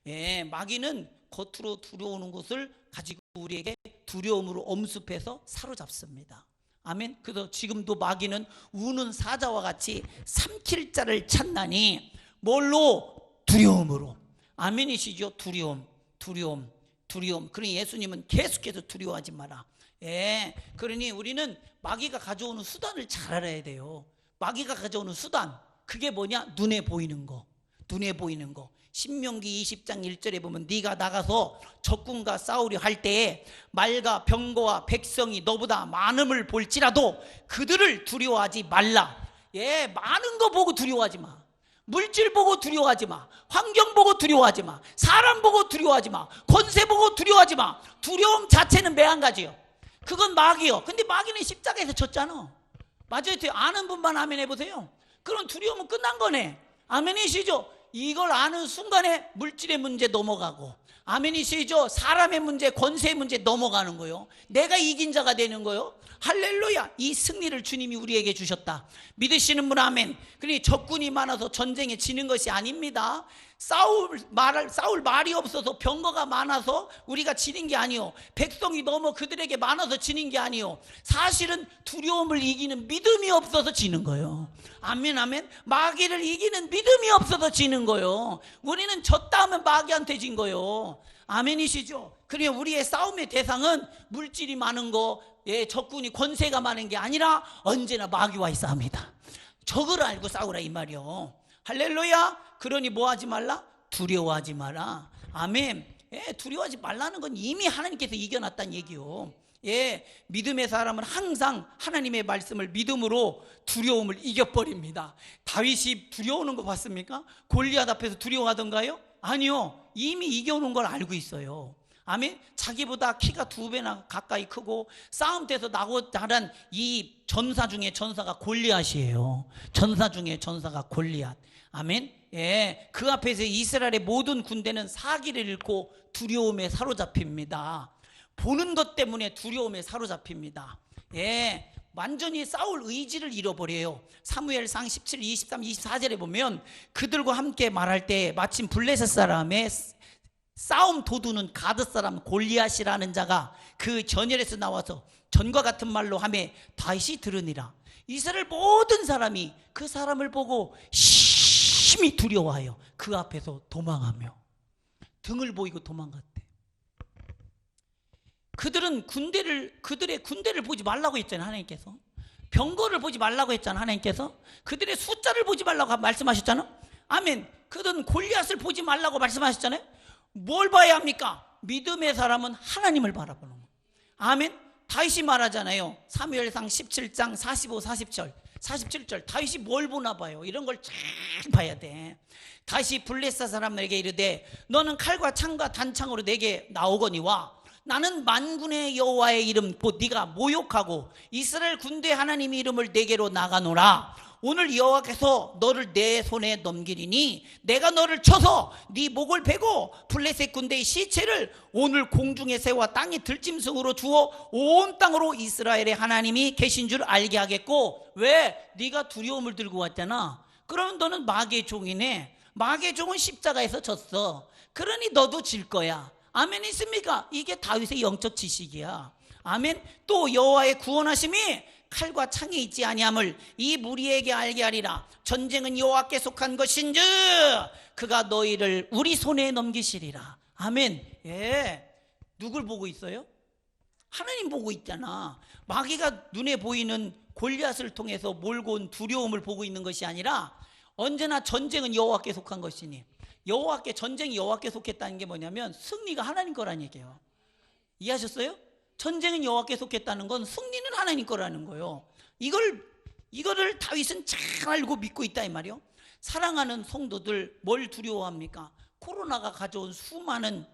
예, 마귀는 겉으로 두려우는 것을 가지고 우리에게 두려움으로 엄습해서 사로잡습니다. 아멘. 그래서 지금도 마귀는 우는 사자와 같이 삼킬 자를 찾나니 뭘로? 두려움으로. 아멘이시죠? 두려움. 두려움. 그러니 예수님은 계속해서 두려워하지 마라. 예, 그러니 우리는 마귀가 가져오는 수단을 잘 알아야 돼요. 마귀가 가져오는 수단, 그게 뭐냐? 눈에 보이는 거. 눈에 보이는 거. 신명기 20장 1절에 보면 네가 나가서 적군과 싸우려 할 때에 말과 병거와 백성이 너보다 많음을 볼지라도 그들을 두려워하지 말라. 예, 많은 거 보고 두려워하지 마. 물질 보고 두려워하지 마. 환경 보고 두려워하지 마. 사람 보고 두려워하지 마. 권세 보고 두려워하지 마. 두려움 자체는 매한가지요. 그건 마귀요. 근데 마귀는 십자가에서 졌잖아. 맞아요. 아는 분만 아멘 해보세요. 그럼 두려움은 끝난 거네. 아멘이시죠? 이걸 아는 순간에 물질의 문제 넘어가고, 아멘이시죠? 사람의 문제, 권세의 문제 넘어가는 거요. 내가 이긴 자가 되는 거요. 할렐루야. 이 승리를 주님이 우리에게 주셨다. 믿으시는 분 아멘. 그러니 적군이 많아서 전쟁에 지는 것이 아닙니다. 싸울 말이 없어서 병거가 많아서 우리가 지는 게 아니요, 백성이 너무 그들에게 많아서 지는 게 아니요, 사실은 두려움을 이기는 믿음이 없어서 지는 거예요. 아멘 아멘. 마귀를 이기는 믿음이 없어서 지는 거예요. 우리는 졌다 하면 마귀한테 진 거예요. 아멘이시죠? 그러니 우리의 싸움의 대상은 물질이 많은 거, 예, 적군이 권세가 많은 게 아니라 언제나 마귀와의 싸움이다. 적을 알고 싸우라 이 말이요. 할렐루야. 그러니 뭐 하지 말라? 두려워하지 마라. 아멘. 예, 두려워하지 말라는 건 이미 하나님께서 이겨놨다는 얘기요. 예, 믿음의 사람은 항상 하나님의 말씀을 믿음으로 두려움을 이겨버립니다. 다윗이 두려워하는 거 봤습니까? 골리앗 앞에서 두려워하던가요? 아니요, 이미 이겨오는 걸 알고 있어요. 아멘. 자기보다 키가 2배나 가까이 크고 싸움때에서 나고자란 이 전사 중에 전사가 골리앗이에요. 전사 중에 전사가 골리앗. 아멘. 예, 그 앞에서 이스라엘의 모든 군대는 사기를 잃고 두려움에 사로잡힙니다. 보는 것 때문에 두려움에 사로잡힙니다. 예, 완전히 싸울 의지를 잃어버려요. 사무엘상 17, 23, 24절에 보면 그들과 함께 말할 때 마침 블레셋 사람의 싸움 도두는 가드 사람 골리앗이라는 자가 그 전열에서 나와서 전과 같은 말로 하매 다윗이 들으니라. 이스라엘 모든 사람이 그 사람을 보고 심히 두려워하여 그 앞에서 도망하며 등을 보이고 도망갔대. 그들은 그들의 군대를 보지 말라고 했잖아요, 하나님께서. 병거를 보지 말라고 했잖아요, 하나님께서. 그들의 숫자를 보지 말라고 말씀하셨잖아요. 아멘. 그들은 골리앗을 보지 말라고 말씀하셨잖아요. 뭘 봐야 합니까? 믿음의 사람은 하나님을 바라보는 거예요. 아멘. 다윗이 말하잖아요. 사무엘상 17장 45, 47절. 다윗이 뭘 보나 봐요. 이런 걸 잘 봐야 돼. 다윗이 블레셋 사람에게 이르되 너는 칼과 창과 단창으로 내게 나오거니와 나는 만군의 여호와의 이름 곧 네가 모욕하고 이스라엘 군대 하나님의 이름을 내게로 나가노라. 오늘 여호와께서 너를 내 손에 넘기리니 내가 너를 쳐서 네 목을 베고 블레셋 군대의 시체를 오늘 공중에 세워 땅에 들짐승으로 주어 온 땅으로 이스라엘의 하나님이 계신 줄 알게 하겠고. 왜? 네가 두려움을 들고 왔잖아. 그러면 너는 마귀의 종이네. 마귀의 종은 십자가에서 졌어. 그러니 너도 질 거야. 아멘 있습니까? 이게 다윗의 영적 지식이야. 아멘. 또 여호와의 구원하심이 칼과 창이 있지 아니함을 이 무리에게 알게 하리라. 전쟁은 여호와께 속한 것인즉 그가 너희를 우리 손에 넘기시리라. 아멘. 예, 누굴 보고 있어요? 하나님 보고 있잖아. 마귀가 눈에 보이는 골리앗을 통해서 몰고 온 두려움을 보고 있는 것이 아니라 언제나 전쟁은 여호와께 속한 것이니, 전쟁이 여호와께 속했다는 게 뭐냐면 승리가 하나님 거란 얘기예요. 이해하셨어요? 전쟁은 여호와께 속했다는 건 승리는 하나님 거라는 거예요. 이거를 다윗은 잘 알고 믿고 있다 이 말이요. 사랑하는 성도들, 뭘 두려워합니까? 코로나가 가져온 수많은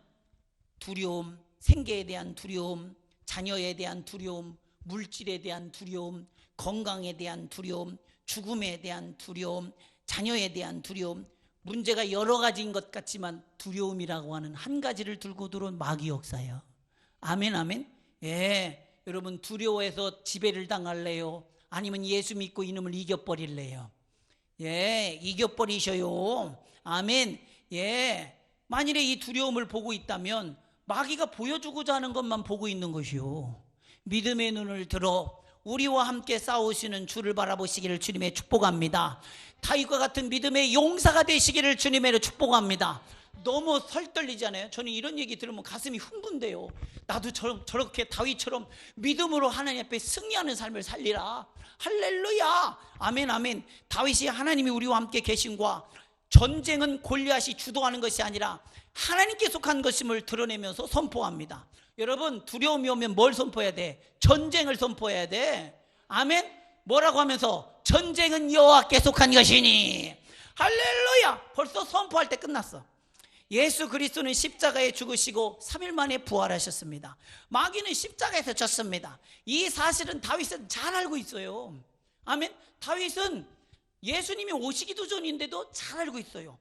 두려움, 생계에 대한 두려움, 자녀에 대한 두려움, 물질에 대한 두려움, 건강에 대한 두려움, 죽음에 대한 두려움, 자녀에 대한 두려움, 문제가 여러 가지인 것 같지만 두려움이라고 하는 한 가지를 들고 들어온 마귀 역사예요. 아멘 아멘. 예, 여러분 두려워해서 지배를 당할래요? 아니면 예수 믿고 이놈을 이겨버릴래요? 예, 이겨버리셔요. 아멘. 예, 만일에 이 두려움을 보고 있다면 마귀가 보여주고자 하는 것만 보고 있는 것이요. 믿음의 눈을 들어 우리와 함께 싸우시는 주를 바라보시기를 주님의 축복합니다. 다윗과 같은 믿음의 용사가 되시기를 주님의 축복합니다. 너무 설떨리지 않아요? 저는 이런 얘기 들으면 가슴이 흥분돼요. 나도 저렇게 다윗처럼 믿음으로 하나님 앞에 승리하는 삶을 살리라. 할렐루야. 아멘 아멘. 다윗이 하나님이 우리와 함께 계신과 전쟁은 골리앗이 주도하는 것이 아니라 하나님께 속한 것임을 드러내면서 선포합니다. 여러분, 두려움이 오면 뭘 선포해야 돼? 전쟁을 선포해야 돼. 아멘. 뭐라고 하면서? 전쟁은 여호와께 속한 것이니. 할렐루야. 벌써 선포할 때 끝났어. 예수 그리스도는 십자가에 죽으시고 3일 만에 부활하셨습니다. 마귀는 십자가에서 졌습니다. 이 사실은 다윗은 잘 알고 있어요. 아멘. 다윗은 예수님이 오시기도 전인데도 잘 알고 있어요.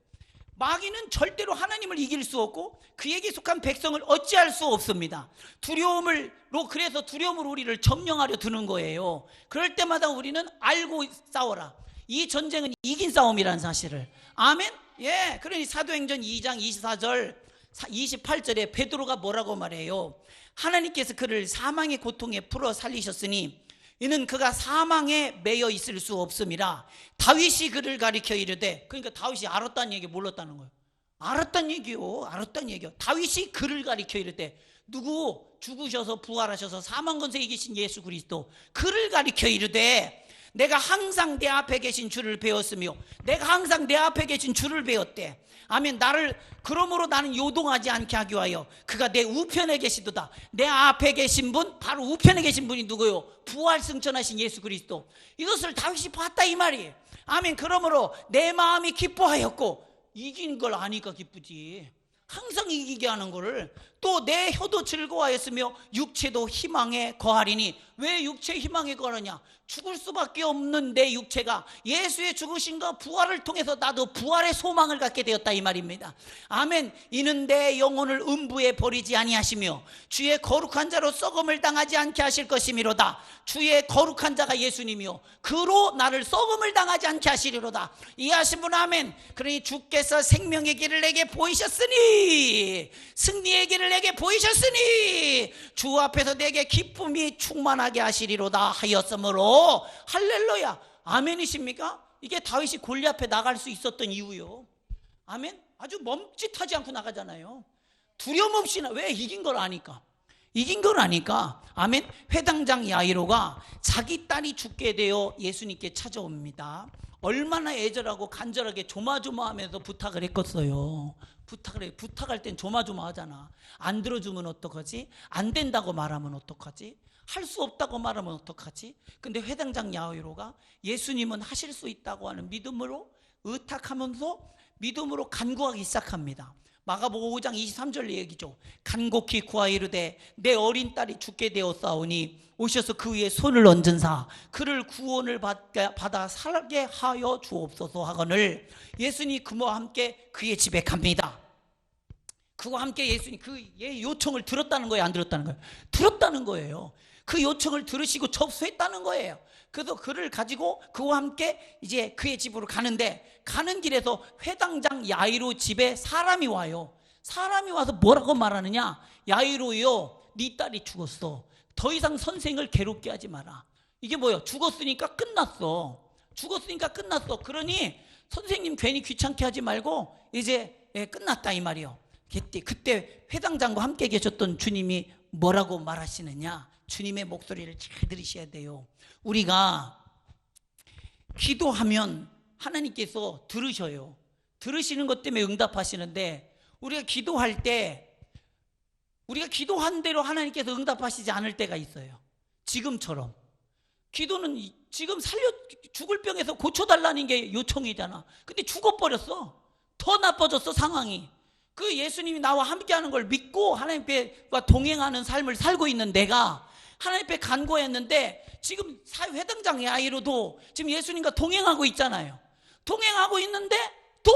마귀는 절대로 하나님을 이길 수 없고 그에게 속한 백성을 어찌할 수 없습니다. 그래서 두려움으로 우리를 점령하려 드는 거예요. 그럴 때마다 우리는 알고 싸워라. 이 전쟁은 이긴 싸움이라는 사실을. 아멘. 예. 그러니 사도행전 2장 24절 28절에 베드로가 뭐라고 말해요? 하나님께서 그를 사망의 고통에 풀어 살리셨으니 이는 그가 사망에 매여 있을 수 없음이라. 다윗이 그를 가리켜 이르되, 그러니까 다윗이 알았다는 얘기, 몰랐다는 거예요. 알았다는 얘기요. 다윗이 그를 가리켜 이르되, 누구? 죽으셔서 부활하셔서 사망 권세 이기신 예수 그리스도, 그를 가리켜 이르되, 내가 항상 내 앞에 계신 주를 배웠으며 내가 항상 내 앞에 계신 주를 배웠대. 아멘. 그러므로 나는 요동하지 않게 하기 위하여 그가 내 우편에 계시도다. 내 앞에 계신 분, 바로 우편에 계신 분이 누구요? 부활 승천하신 예수 그리스도. 이것을 다윗이 봤다 이 말이에요. 아멘. 그러므로 내 마음이 기뻐하였고, 이긴 걸 아니까 기쁘지. 항상 이기게 하는 거를. 또 내 혀도 즐거워하였으며 육체도 희망에 거하리니. 왜 육체에 희망에 거하느냐? 죽을 수밖에 없는 내 육체가 예수의 죽으심과 부활을 통해서 나도 부활의 소망을 갖게 되었다 이 말입니다. 아멘. 이는 내 영혼을 음부에 버리지 아니하시며 주의 거룩한 자로 썩음을 당하지 않게 하실 것이미로다. 주의 거룩한 자가 예수님이요 그로 나를 썩음을 당하지 않게 하시리로다. 이해하신 분 아멘. 그러니 주께서 생명의 길을 내게 보이셨으니, 승리의 길을 내게 보이셨으니 주 앞에서 내게 기쁨이 충만하게 하시리로다 하였으므로. 할렐루야. 아멘이십니까? 이게 다윗이 골리앗 앞에 나갈 수 있었던 이유요. 아멘. 아주 멈칫하지 않고 나가잖아요. 두려움 없이. 왜? 이긴 걸 아니까. 아멘. 회당장 야이로가 자기 딸이 죽게 되어 예수님께 찾아옵니다. 얼마나 애절하고 간절하게 조마조마하면서 부탁을 했겠어요. 부탁할 땐 조마조마하잖아. 안 들어주면 어떡하지? 안 된다고 말하면 어떡하지? 할 수 없다고 말하면 어떡하지? 근데 회당장 야이로가 예수님은 하실 수 있다고 하는 믿음으로 의탁하면서 믿음으로 간구하기 시작합니다. 마가복음 5장 23절 얘기죠. 간곡히 구하이르되 내 어린 딸이 죽게 되었사오니 오셔서 그 위에 손을 얹은사 그를 구원을 받아 살게 하여 주옵소서 하거늘 예수님이 그와 함께 그의 집에 갑니다. 그와 함께 예수님 그의 요청을 들었다는 거예요? 안 들었다는 거예요? 들었다는 거예요. 그 요청을 들으시고 접수했다는 거예요. 그래서 그를 가지고 그와 함께 이제 그의 집으로 가는데, 가는 길에서 회당장 야이로 집에 사람이 와요. 사람이 와서 뭐라고 말하느냐? 야이로요, 네 딸이 죽었어. 더 이상 선생을 괴롭게 하지 마라. 이게 뭐예요? 죽었으니까 끝났어. 그러니 선생님 괜히 귀찮게 하지 말고 이제 끝났다 이 말이요. 그때 회당장과 함께 계셨던 주님이 뭐라고 말하시느냐? 주님의 목소리를 잘 들으셔야 돼요. 우리가 기도하면 하나님께서 들으셔요. 들으시는 것 때문에 응답하시는데, 우리가 기도할 때 우리가 기도한 대로 하나님께서 응답하시지 않을 때가 있어요. 지금처럼 기도는 지금 죽을 병에서 고쳐달라는 게 요청이잖아. 근데 죽어버렸어. 더 나빠졌어 상황이. 그 예수님이 나와 함께하는 걸 믿고 하나님과 동행하는 삶을 살고 있는 내가 하나님 앞에 간구했는데, 지금 회당장 야이로도 지금 예수님과 동행하고 있잖아요. 동행하고 있는데 또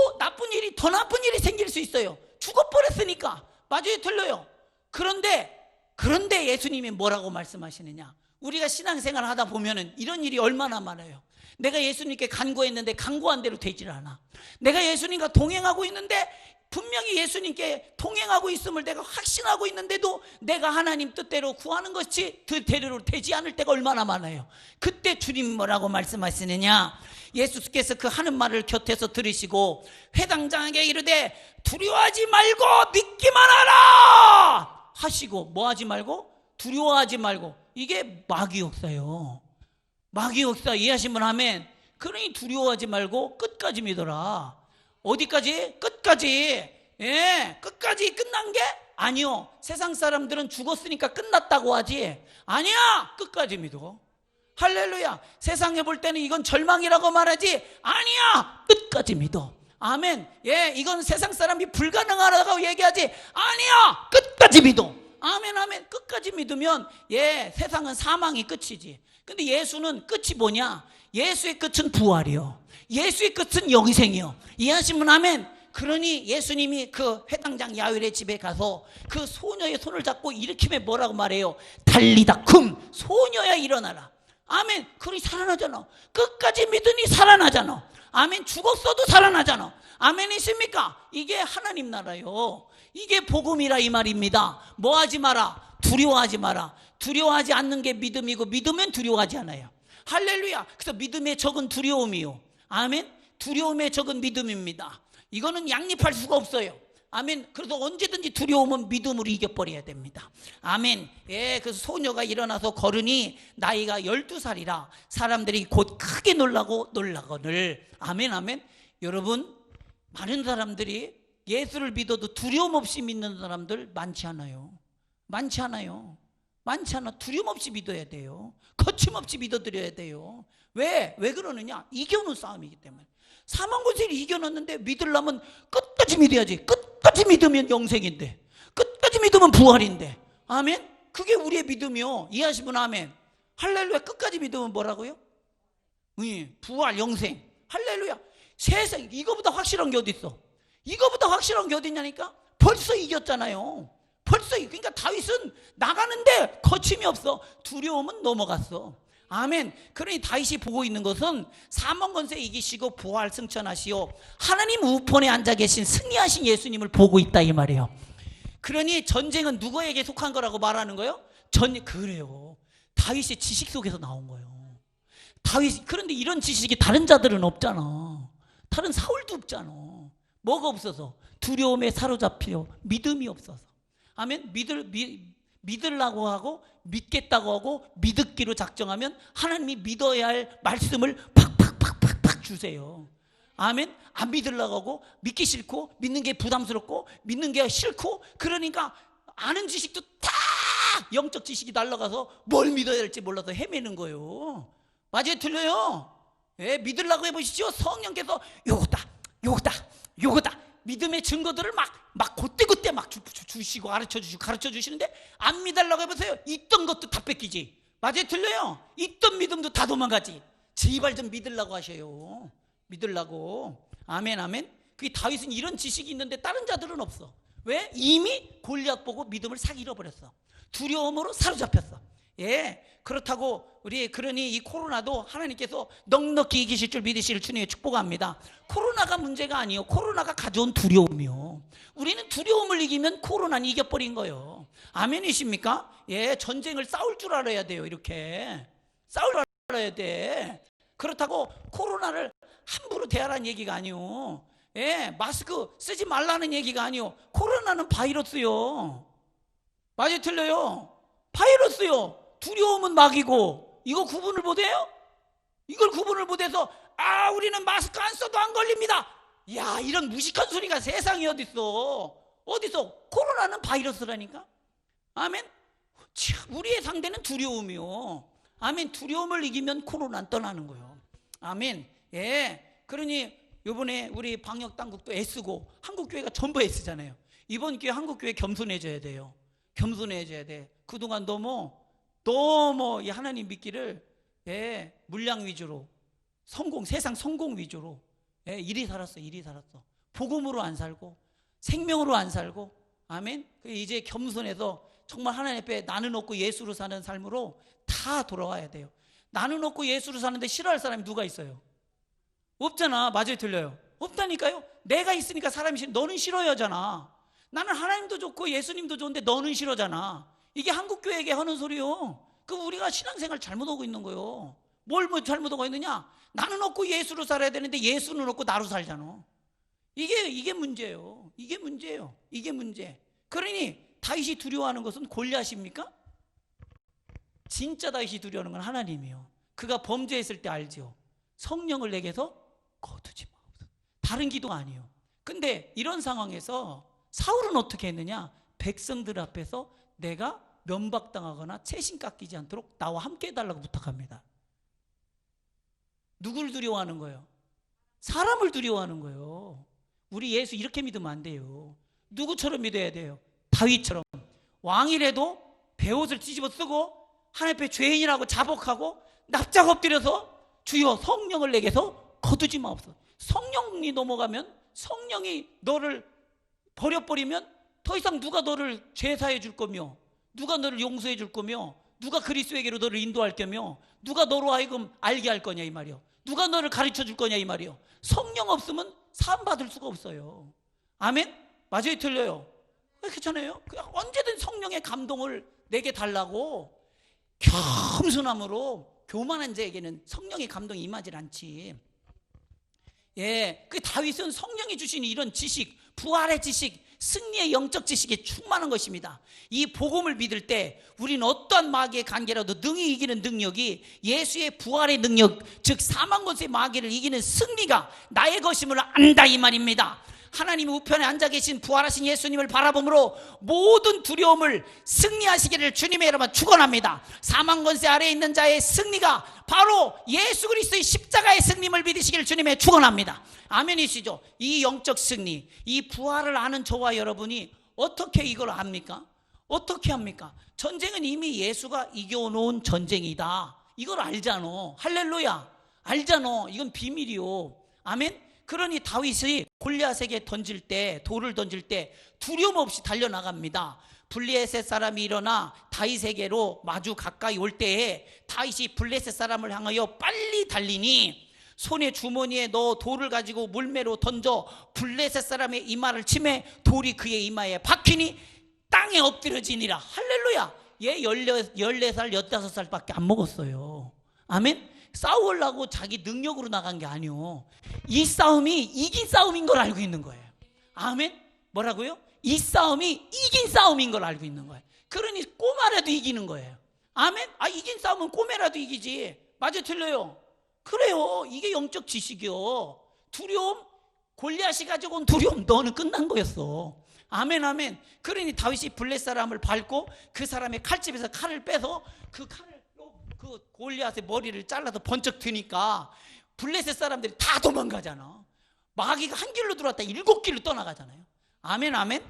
더 나쁜 일이 생길 수 있어요. 죽어버렸으니까. 맞아요, 틀려요. 그런데 예수님이 뭐라고 말씀하시느냐? 우리가 신앙생활을 하다 보면은 이런 일이 얼마나 많아요. 내가 예수님께 간구했는데 간구한 대로 되질 않아. 내가 예수님과 동행하고 있는데 분명히 예수님께 동행하고 있음을 내가 확신하고 있는데도 내가 하나님 뜻대로 구하는 것이 뜻대로 되지 않을 때가 얼마나 많아요. 그때 주님 뭐라고 말씀하시느냐? 예수께서 그 하는 말을 곁에서 들으시고 회당장에게 이르되 두려워하지 말고 믿기만 하라 하시고, 뭐 하지 말고? 두려워하지 말고. 이게 마귀 역사예요. 마귀 역사 이해하시면 아멘. 그러니 두려워하지 말고 끝까지 믿어라. 어디까지? 끝까지. 예, 끝까지 끝난 게 아니요. 세상 사람들은 죽었으니까 끝났다고 하지. 아니야, 끝까지 믿어. 할렐루야. 세상에 볼 때는 이건 절망이라고 말하지. 아니야, 끝까지 믿어. 아멘. 예, 이건 세상 사람이 불가능하다고 얘기하지. 아니야, 끝까지 믿어. 아멘, 아멘. 끝까지 믿으면, 예, 세상은 사망이 끝이지. 근데 예수는 끝이 뭐냐? 예수의 끝은 부활이요, 예수의 끝은 영생이요. 이해하시면 아멘. 그러니 예수님이 그 회당장 야일의 집에 가서 그 소녀의 손을 잡고 일으키면 뭐라고 말해요? 달리다 쿰, 소녀야 일어나라. 아멘. 그러니 살아나잖아. 끝까지 믿으니 살아나잖아. 아멘. 죽었어도 살아나잖아. 아멘이십니까? 이게 하나님 나라요. 이게 복음이라 이 말입니다. 뭐 하지 마라? 두려워하지 마라. 두려워하지 않는 게 믿음이고, 믿으면 두려워하지 않아요. 할렐루야. 그래서 믿음의 적은 두려움이요. 아멘. 두려움의 적은 믿음입니다. 이거는 양립할 수가 없어요. 아멘. 그래서 언제든지 두려움은 믿음으로 이겨버려야 됩니다. 아멘. 예, 그래서 소녀가 일어나서 걸으니 나이가 12살이라 사람들이 곧 크게 놀라거늘. 아멘, 아멘. 여러분, 많은 사람들이 예수를 믿어도 두려움 없이 믿는 사람들 많지 않아요. 많지 않아요. 많지 않아. 두려움 없이 믿어야 돼요. 거침없이 믿어드려야 돼요. 왜 그러느냐? 이겨놓은 싸움이기 때문에. 사망 권세를 이겨놨는데 믿으려면 끝까지 믿어야지. 끝까지 믿으면 영생인데, 끝까지 믿으면 부활인데. 아멘. 그게 우리의 믿음이요. 이해하시면 아멘. 할렐루야. 끝까지 믿으면 뭐라고요? 부활, 영생. 할렐루야. 세상 이거보다 확실한 게 어디 있어? 이거보다 확실한 게 어디 있냐니까? 벌써 이겼잖아요. 벌써. 그러니까 다윗은 나가는데 거침이 없어. 두려움은 넘어갔어. 아멘. 그러니 다윗이 보고 있는 것은 사망 권세 이기시고 부활 승천하시오 하나님 우편에 앉아 계신 승리하신 예수님을 보고 있다 이 말이에요. 그러니 전쟁은 누구에게 속한 거라고 말하는 거예요? 그래요. 다윗의 지식 속에서 나온 거예요. 다윗. 그런데 이런 지식이 다른 자들은 없잖아. 다른 사울도 없잖아. 뭐가 없어서? 두려움에 사로잡혀 믿음이 없어서. 아멘. 믿으려고 하고 믿겠다고 하고 믿기로 작정하면 하나님이 믿어야 할 말씀을 팍팍팍팍팍 주세요. 아멘. 안 믿으려고 하고 믿기 싫고 믿는 게 부담스럽고 믿는 게 싫고, 그러니까 아는 지식도 다 영적 지식이 날아가서 뭘 믿어야 될지 몰라서 헤매는 거예요. 맞아요? 틀려요? 예, 믿으려고 해보시죠. 성령께서 요거다 믿음의 증거들을 막 그때 막 주시고 가르쳐 주시는데 안 믿으려고 해보세요. 있던 것도 다 뺏기지. 맞아요? 틀려요? 있던 믿음도 다 도망가지. 제발 좀 믿으려고 하셔요. 믿으려고. 아멘, 아멘. 그게 다윗은 이런 지식이 있는데 다른 자들은 없어. 왜? 이미 골리앗 보고 믿음을 싹 잃어버렸어. 두려움으로 사로잡혔어. 예, 그렇다고 그러니 이 코로나도 하나님께서 넉넉히 이기실 줄 믿으시길 주님의 축복합니다. 코로나가 문제가 아니요, 코로나가 가져온 두려움이요. 우리는 두려움을 이기면 코로나는 이겨버린 거예요. 아멘이십니까? 예, 전쟁을 싸울 줄 알아야 돼요. 이렇게 싸울 줄 알아야 돼. 그렇다고 코로나를 함부로 대하라는 얘기가 아니요. 예, 마스크 쓰지 말라는 얘기가 아니요. 코로나는 바이러스요. 맞아요? 틀려요? 바이러스요. 두려움은 마귀고. 이거 구분을 못해요? 이걸 구분을 못해서 우리는 마스크 안 써도 안 걸립니다. 야, 이런 무식한 소리가 세상에 어딨어. 코로나는 바이러스라니까. 아멘. 우리의 상대는 두려움이요. 아멘. 두려움을 이기면 코로나는 떠나는 거예요. 아멘. 예. 그러니 이번에 우리 방역당국도 애쓰고 한국교회가 전부 애쓰잖아요. 이번 기회에 한국교회 겸손해져야 돼요. 겸손해져야 돼. 그동안 너무 이 하나님 믿기를, 예, 물량 위주로, 세상 성공 위주로, 예, 이리 살았어. 복음으로 안 살고 생명으로 안 살고. 아멘. 이제 겸손해서 정말 하나님 앞에 나는 없고 예수로 사는 삶으로 다 돌아와야 돼요. 나는 없고 예수로 사는데 싫어할 사람이 누가 있어요? 없잖아. 맞아요? 틀려요? 없다니까요. 내가 있으니까 사람이 싫어. 너는 싫어야잖아. 나는 하나님도 좋고 예수님도 좋은데 너는 싫어잖아. 이게 한국교회에게 하는 소리요. 우리가 신앙생활 잘못하고 있는 거요. 뭘 뭐 잘못하고 있느냐? 나는 없고 예수로 살아야 되는데 예수는 없고 나로 살잖아. 이게 문제예요. 이게 문제예요. 이게 문제. 그러니 다윗이 두려워하는 것은 골리앗입니까? 진짜 다윗이 두려워하는 건 하나님이요. 그가 범죄했을 때 알죠. 성령을 내게서 거두지 마. 다른 기도가 아니에요. 근데 이런 상황에서 사울은 어떻게 했느냐? 백성들 앞에서 내가 면박당하거나 채신 깎이지 않도록 나와 함께 해달라고 부탁합니다. 누굴 두려워하는 거예요? 사람을 두려워하는 거예요. 우리 예수 이렇게 믿으면 안 돼요. 누구처럼 믿어야 돼요? 다윗처럼. 왕이라도 베옷을 뒤집어 쓰고 하나님 앞에 죄인이라고 자복하고 납작 엎드려서 주여 성령을 내게서 거두지 마옵소서. 성령이 넘어가면, 성령이 너를 버려버리면 더 이상 누가 너를 제사해 줄 거며, 누가 너를 용서해 줄 거며, 누가 그리스도에게로 너를 인도할 거며, 누가 너로 하여금 알게 할 거냐 이 말이요. 누가 너를 가르쳐 줄 거냐 이 말이요. 성령 없으면 사함 받을 수가 없어요. 아멘? 맞아요, 틀려요? 그렇잖아요. 언제든 성령의 감동을 내게 달라고. 겸손함으로 교만한 자에게는 성령의 감동이 임하질 않지. 그 다윗은 성령이 주신 이런 지식, 부활의 지식, 승리의 영적 지식에 충만한 것입니다. 이 복음을 믿을 때 우리는 어떠한 마귀의 관계라도 능히 이기는 능력이, 예수의 부활의 능력, 즉 사망 권세의 마귀를 이기는 승리가 나의 것임을 안다 이 말입니다. 하나님 우편에 앉아 계신 부활하신 예수님을 바라봄으로 모든 두려움을 승리하시기를 주님의 이름으로 축원합니다. 사망 권세 아래에 있는 자의 승리가 바로 예수 그리스도의 십자가의 승리를 믿으시기를 주님의 축원합니다. 아멘이시죠? 이 영적 승리, 이 부활을 아는 저와 여러분이 어떻게 이걸 압니까? 어떻게 합니까? 전쟁은 이미 예수가 이겨놓은 전쟁이다. 이걸 알잖아. 할렐루야. 알잖아. 이건 비밀이요. 아멘. 그러니 다윗이 골리앗에게 던질 때, 돌을 던질 때 두려움 없이 달려나갑니다. 블레셋 사람이 일어나 다윗에게로 마주 가까이 올 때에 다윗이 블레셋 사람을 향하여 빨리 달리니 손에 주머니에 넣어 돌을 가지고 물매로 던져 블레셋 사람의 이마를 치매 돌이 그의 이마에 박히니 땅에 엎드려지니라. 할렐루야. 얘 14살 15살밖에 안 먹었어요. 아멘. 싸우려고 자기 능력으로 나간 게 아니요. 이 싸움이 이긴 싸움인 걸 알고 있는 거예요. 아멘. 뭐라고요? 이 싸움이 이긴 싸움인 걸 알고 있는 거예요. 그러니 꼬마라도 이기는 거예요. 아멘. 이긴 싸움은 꼬매라도 이기지. 맞아, 틀려요? 그래요. 이게 영적 지식이요. 두려움, 골리앗이 가지고 온 두려움, 너는 끝난 거였어. 아멘, 아멘. 그러니 다윗이 블레셋 사람을 밟고 그 사람의 칼집에서 칼을 빼서 그 칼을, 그 골리앗의 머리를 잘라서 번쩍 드니까 블레셋 사람들이 다 도망가잖아. 마귀가 한 길로 들어왔다 7길로 떠나가잖아요. 아멘, 아멘.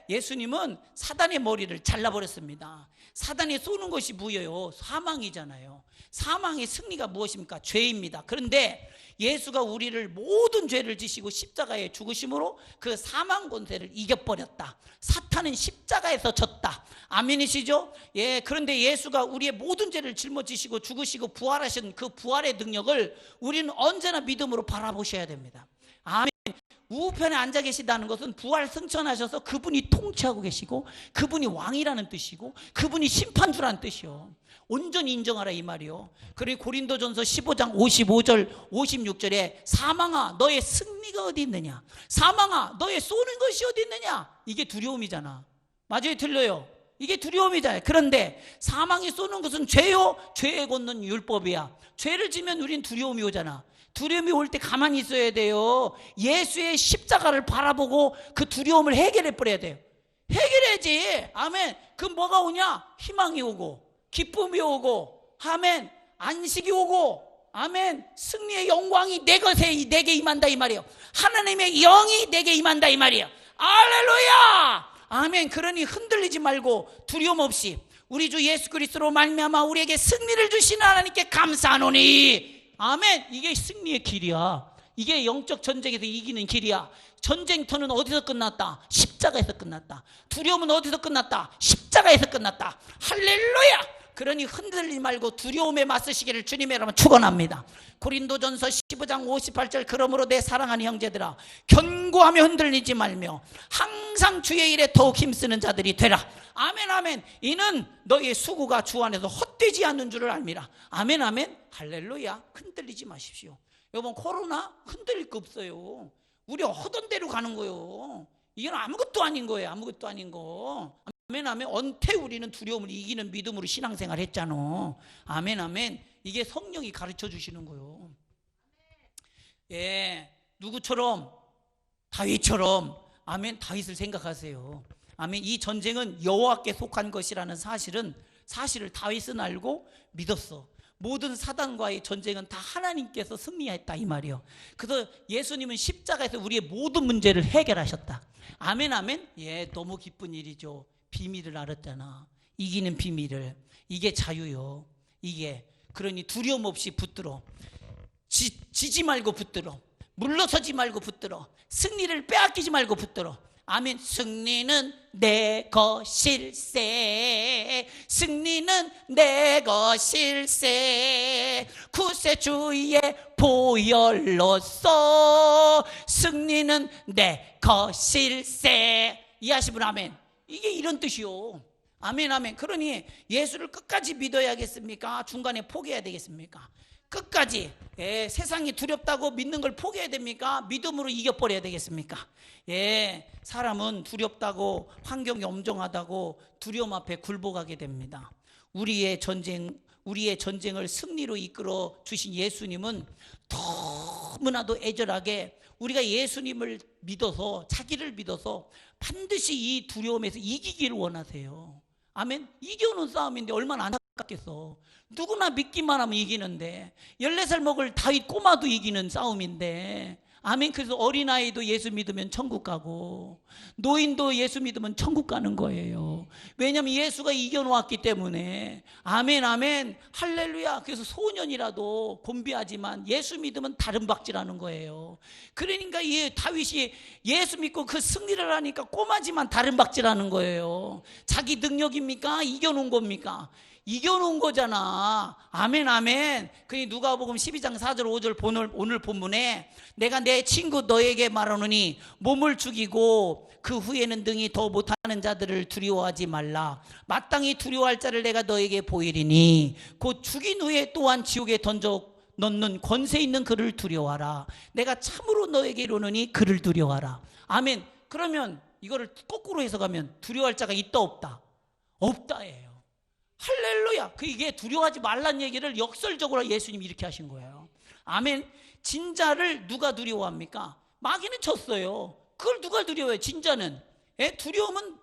예수님은 사단의 머리를 잘라버렸습니다. 사단이 쏘는 것이 뭐예요? 사망이잖아요. 사망의 승리가 무엇입니까? 죄입니다. 그런데 예수가 우리를 모든 죄를 지시고 십자가에 죽으심으로 그 사망 권세를 이겨버렸다. 사탄은 십자가에서 졌다. 아멘이시죠? 그런데 예수가 우리의 모든 죄를 짊어지시고 죽으시고 부활하신 그 부활의 능력을 우리는 언제나 믿음으로 바라보셔야 됩니다. 아멘. 우편에 앉아 계시다는 것은 부활 승천하셔서 그분이 통치하고 계시고 그분이 왕이라는 뜻이고 그분이 심판주라는 뜻이요. 온전히 인정하라 이 말이요. 그리고 고린도전서 15장 55절 56절에 사망아 너의 승리가 어디 있느냐, 사망아 너의 쏘는 것이 어디 있느냐. 이게 두려움이잖아. 맞아요, 틀려요? 이게 두려움이잖아요. 그런데 사망이 쏘는 것은 죄요, 죄에 걷는 율법이야. 죄를 지면 우린 두려움이 오잖아. 두려움이 올 때 가만히 있어야 돼요. 예수의 십자가를 바라보고 그 두려움을 해결해 버려야 돼요. 해결해야지. 아멘. 그럼 뭐가 오냐? 희망이 오고 기쁨이 오고, 아멘, 안식이 오고, 아멘, 승리의 영광이 내게 임한다 이 말이에요. 하나님의 영이 내게 임한다 이 말이에요. 할렐루야. 아멘. 그러니 흔들리지 말고 두려움 없이 우리 주 예수 그리스도로 말미암아 우리에게 승리를 주시는 하나님께 감사하노니. 아멘. 이게 승리의 길이야. 이게 영적 전쟁에서 이기는 길이야. 전쟁터는 어디서 끝났다? 십자가에서 끝났다. 두려움은 어디서 끝났다? 십자가에서 끝났다. 할렐루야. 그러니 흔들리지 말고 두려움에 맞서시기를 주님의 이름으로 축원합니다. 고린도전서 15장 58절 그러므로 내 사랑하는 형제들아 견고하며 흔들리지 말며 항상 주의 일에 더욱 힘쓰는 자들이 되라. 아멘 아멘. 이는 너희의 수고가 주 안에서 헛되지 않는 줄을 알미라. 아멘 아멘. 할렐루야. 흔들리지 마십시오. 여러분 코로나 흔들릴 거 없어요. 우리 하던 대로 가는 거예요. 이건 아무것도 아닌 거예요. 아무것도 아닌 거. 아멘 아멘. 언태 우리는 두려움을 이기는 믿음으로 신앙생활 했잖아. 아멘 아멘. 이게 성령이 가르쳐 주시는 거예요. 예, 누구처럼? 다윗처럼. 아멘. 다윗을 생각하세요. 아멘. 이 전쟁은 여호와께 속한 것이라는 사실을 다윗은 알고 믿었어. 모든 사단과의 전쟁은 다 하나님께서 승리했다 이 말이요. 그래서 예수님은 십자가에서 우리의 모든 문제를 해결하셨다. 아멘 아멘. 예, 너무 기쁜 일이죠. 비밀을 알았잖아. 이기는 비밀을. 이게 자유요. 이게. 그러니 두려움 없이 붙들어. 지지 말고 붙들어. 물러서지 말고 붙들어. 승리를 빼앗기지 말고 붙들어. 아멘. 승리는 내 것일세. 승리는 내 것일세. 구세주의 보혈로서 승리는 내 것일세. 이해하시면 아멘. 이게 이런 뜻이요. 아멘 아멘. 그러니 예수를 끝까지 믿어야겠습니까? 중간에 포기해야 되겠습니까? 끝까지. 예, 세상이 두렵다고 믿는 걸 포기해야 됩니까? 믿음으로 이겨버려야 되겠습니까? 예, 사람은 두렵다고, 환경이 엄정하다고 두려움 앞에 굴복하게 됩니다. 우리의 전쟁을 승리로 이끌어 주신 예수님은 너무나도 애절하게 우리가 예수님을 믿어서, 자기를 믿어서 반드시 이 두려움에서 이기기를 원하세요. 아멘. 이겨놓은 싸움인데 얼마나 안타깝겠어. 누구나 믿기만 하면 이기는데, 14살 먹을 다윗 꼬마도 이기는 싸움인데. 아멘. 그래서 어린아이도 예수 믿으면 천국 가고 노인도 예수 믿으면 천국 가는 거예요. 왜냐하면 예수가 이겨놓았기 때문에. 아멘 아멘. 할렐루야. 그래서 소년이라도 곤비하지만 예수 믿으면 다른 박질하는 거예요. 그러니까 이 다윗이 예수 믿고 그 승리를 하니까 꼬마지만 다른 박질하는 거예요. 자기 능력입니까? 이겨놓은 겁니까? 이겨놓은 거잖아. 아멘 아멘. 그니 누가복음 12장 4절 5절 오늘 본문에 내가 내 친구 너에게 말하노니 몸을 죽이고 그 후에는 능히 더 못하는 자들을 두려워하지 말라. 마땅히 두려워할 자를 내가 너에게 보이리니 곧 죽인 후에 또한 지옥에 던져 넣는 권세 있는 그를 두려워하라. 내가 참으로 너에게 이르노니 그를 두려워하라. 아멘. 그러면 이거를 거꾸로 해석하면 두려워할 자가 있다 없다? 없다예요. 할렐루야. 이게 두려워하지 말란 얘기를 역설적으로 예수님이 이렇게 하신 거예요. 아멘. 진자를 누가 두려워합니까? 마귀는 쳤어요. 그걸 누가 두려워해요? 진자는. 두려움은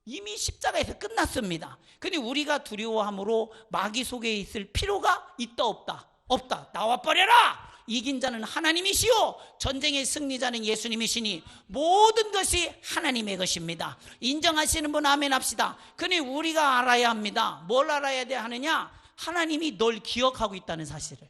이미 십자가에서 끝났습니다. 근데 우리가 두려워함으로 마귀 속에 있을 필요가 있다 없다? 없다. 나와버려라. 이긴 자는 하나님이시오. 전쟁의 승리자는 예수님이시니 모든 것이 하나님의 것입니다. 인정하시는 분 아멘 합시다. 그러니 우리가 알아야 합니다. 뭘 알아야 돼 하느냐? 하나님이 널 기억하고 있다는 사실을.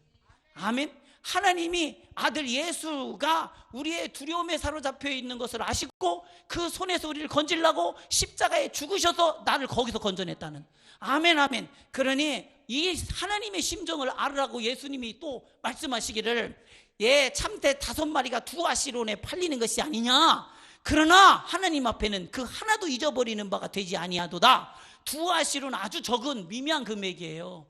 아멘. 하나님이 아들 예수가 우리의 두려움에 사로잡혀 있는 것을 아시고 그 손에서 우리를 건지려고 십자가에 죽으셔서 나를 거기서 건져냈다는. 아멘 아멘. 그러니 이 하나님의 심정을 알으라고 예수님이 또 말씀하시기를, 예, 참새 5마리가 2아시론에 팔리는 것이 아니냐. 그러나 하나님 앞에는 그 하나도 잊어버리는 바가 되지 아니하도다. 2아시론 아주 적은 미미한 금액이에요.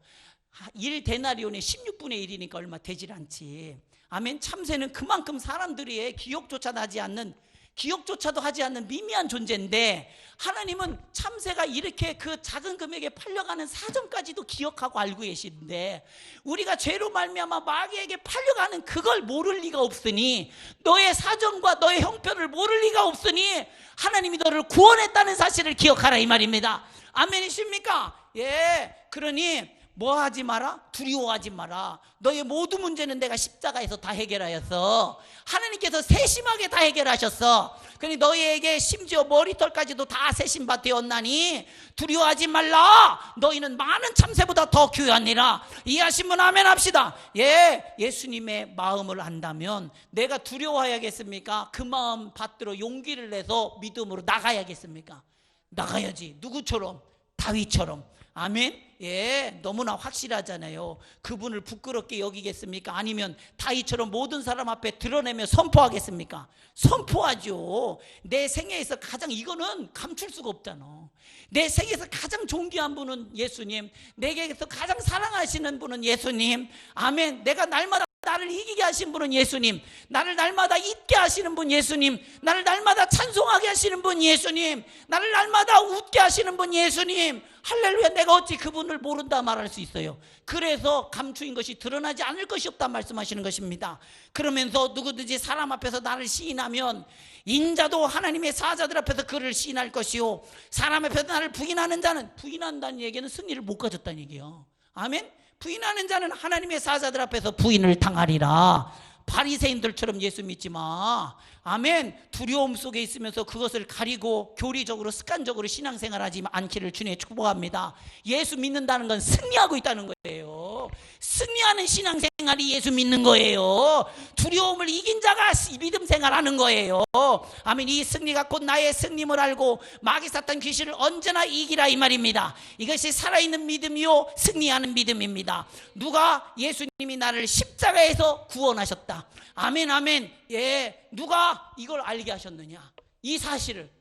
1데나리온의 16분의 1이니까 얼마 되질 않지. 아멘. 참새는 그만큼 사람들의 기억조차도 하지 않는 미미한 존재인데, 하나님은 참새가 이렇게 그 작은 금액에 팔려가는 사정까지도 기억하고 알고 계시는데, 우리가 죄로 말미암아 마귀에게 팔려가는 그걸 모를 리가 없으니, 너의 사정과 너의 형편을 모를 리가 없으니 하나님이 너를 구원했다는 사실을 기억하라 이 말입니다. 아멘이십니까? 예. 그러니 뭐 하지 마라? 두려워하지 마라. 너의 모든 문제는 내가 십자가에서 다 해결하였어. 하나님께서 세심하게 다 해결하셨어. 그러니 너희에게 심지어 머리털까지도 다 세심바 되었나니 두려워하지 말라. 너희는 많은 참새보다 더 귀하니라. 이해하신 분 아멘 합시다. 예, 예수님의 마음을 안다면 내가 두려워해야겠습니까? 그 마음 받들어 용기를 내서 믿음으로 나가야겠습니까? 나가야지. 누구처럼? 다윗처럼. 아멘. 예, 너무나 확실하잖아요. 그분을 부끄럽게 여기겠습니까? 아니면 다윗처럼 모든 사람 앞에 드러내며 선포하겠습니까? 선포하죠. 내 생애에서 가장, 이거는 감출 수가 없잖아. 내 생애에서 가장 존귀한 분은 예수님, 내게서 가장 사랑하시는 분은 예수님. 아멘. 내가 날마다 나를 이기게 하신 분은 예수님, 나를 날마다 잊게 하시는 분 예수님, 나를 날마다 찬송하게 하시는 분 예수님, 나를 날마다 웃게 하시는 분 예수님. 할렐루야. 내가 어찌 그분을 모른다 말할 수 있어요? 그래서 감추인 것이 드러나지 않을 것이 없다 말씀하시는 것입니다. 그러면서 누구든지 사람 앞에서 나를 시인하면 인자도 하나님의 사자들 앞에서 그를 시인할 것이요, 사람 앞에서 나를 부인하는 자는, 부인한다는 얘기는 승리를 못 가졌다는 얘기예요. 아멘. 부인하는 자는 하나님의 사자들 앞에서 부인을 당하리라. 바리새인들처럼 예수 믿지 마. 아멘. 두려움 속에 있으면서 그것을 가리고 교리적으로 습관적으로 신앙생활하지 않기를 주님의 축복합니다. 예수 믿는다는 건 승리하고 있다는 거예요. 승리하는 신앙생활이 예수 믿는 거예요. 두려움을 이긴 자가 믿음 생활하는 거예요. 아멘. 이 승리가 곧 나의 승림을 알고 마귀 사탄 귀신을 언제나 이기라, 이 말입니다. 이것이 살아있는 믿음이요 승리하는 믿음입니다. 누가 예수님이 나를 십자가에서 구원하셨다. 아멘, 아멘. 예, 누가 이걸 알게 하셨느냐? 이 사실을,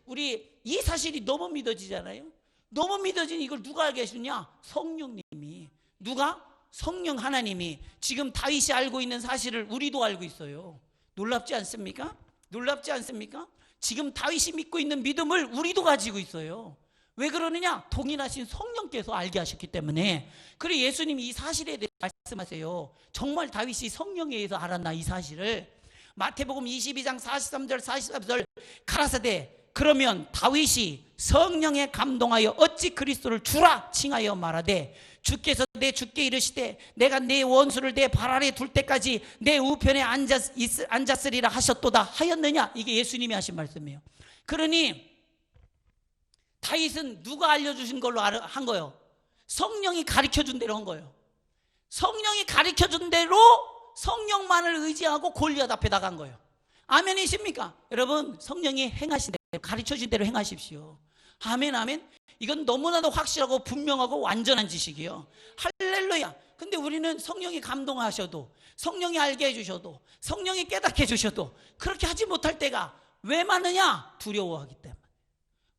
이 사실이 너무 믿어지잖아요. 너무 믿어진 이걸 누가 알게 하셨냐? 성령님이. 누가? 성령 하나님이. 지금 다윗이 알고 있는 사실을 우리도 알고 있어요. 놀랍지 않습니까? 놀랍지 않습니까? 지금 다윗이 믿고 있는 믿음을 우리도 가지고 있어요. 왜 그러느냐? 동일하신 성령께서 알게 하셨기 때문에. 그래, 예수님이 이 사실에 대해 말씀하세요. 정말 다윗이 성령에 의해서 알았나, 이 사실을. 마태복음 22장 43절 44절 가라사대, 그러면 다윗이 성령에 감동하여 어찌 그리스도를 주라 칭하여 말하되, 주께서 내 주께 이르시되 내가 내 원수를 내 발 아래 둘 때까지 내 우편에 앉았으리라 하셨도다 하였느냐? 이게 예수님이 하신 말씀이에요. 그러니 다윗은 누가 알려주신 걸로 한 거예요? 성령이 가르쳐준 대로 한 거예요. 성령이 가르쳐준 대로 성령만을 의지하고 골리앗 앞에 나간 거예요. 아멘이십니까? 여러분, 성령이 행하신 대로, 가르쳐준 대로 행하십시오. 아멘, 아멘. 이건 너무나도 확실하고 분명하고 완전한 지식이에요. 할렐루야. 근데 우리는 성령이 감동하셔도, 성령이 알게 해주셔도, 성령이 깨닫게 해주셔도 그렇게 하지 못할 때가 왜 많으냐? 두려워하기 때문에.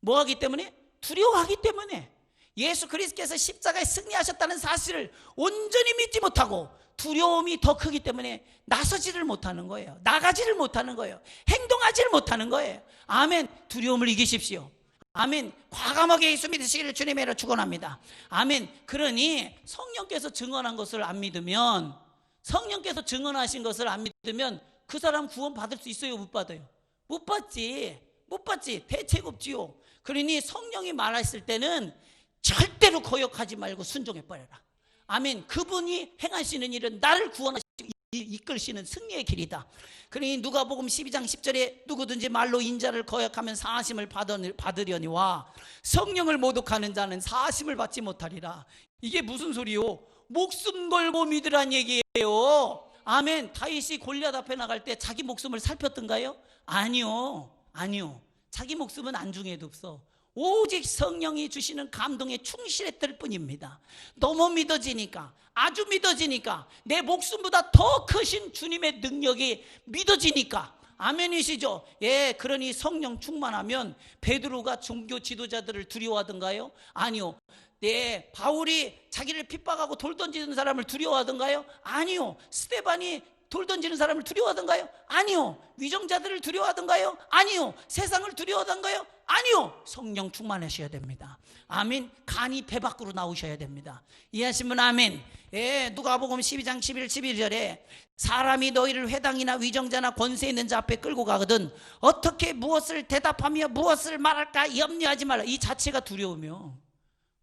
뭐 하기 때문에? 두려워하기 때문에. 예수 그리스도께서 십자가에 승리하셨다는 사실을 온전히 믿지 못하고 두려움이 더 크기 때문에 나서지를 못하는 거예요. 나가지를 못하는 거예요. 행동하지를 못하는 거예요. 아멘. 두려움을 이기십시오. 아멘. 과감하게 예수 믿으시기를 주님의 이름으로 축원합니다. 아멘. 그러니 성령께서 증언한 것을 안 믿으면, 성령께서 증언하신 것을 안 믿으면 그 사람 구원 받을 수 있어요? 못 받아요? 못 받지. 못 받지. 대책 없지요. 그러니 성령이 말했을 때는 절대로 거역하지 말고 순종해 버려라. 아멘. 그분이 행하시는 일은 나를 구원하시고 이끌시는 승리의 길이다. 그러니 누가복음 12장 10절에 누구든지 말로 인자를 거역하면 사하심을 받으려니와 성령을 모독하는 자는 사하심을 받지 못하리라. 이게 무슨 소리요? 목숨 걸고 믿으란 얘기예요. 아멘. 다윗이 골리앗 앞에 나갈 때 자기 목숨을 살폈던가요? 아니요. 아니요. 자기 목숨은 안중에도 없어. 오직 성령이 주시는 감동에 충실했을 뿐입니다. 너무 믿어지니까, 아주 믿어지니까, 내 목숨보다 더 크신 주님의 능력이 믿어지니까. 아멘이시죠? 예, 그러니 성령 충만하면 베드로가 종교 지도자들을 두려워하던가요? 아니요. 네, 바울이 자기를 핍박하고 돌 던지는 사람을 두려워하던가요? 아니요. 스데반이 돌 던지는 사람을 두려워하던가요? 아니요. 위정자들을 두려워하던가요? 아니요. 세상을 두려워하던가요? 아니요. 성령 충만하셔야 됩니다. 아멘. 간이 배 밖으로 나오셔야 됩니다. 이해하시면 아멘. 예, 누가복음 12장 11, 12절에 사람이 너희를 회당이나 위정자나 권세 있는 자 앞에 끌고 가거든 어떻게 무엇을 대답하며 무엇을 말할까 염려하지 말라. 이 자체가 두려우며.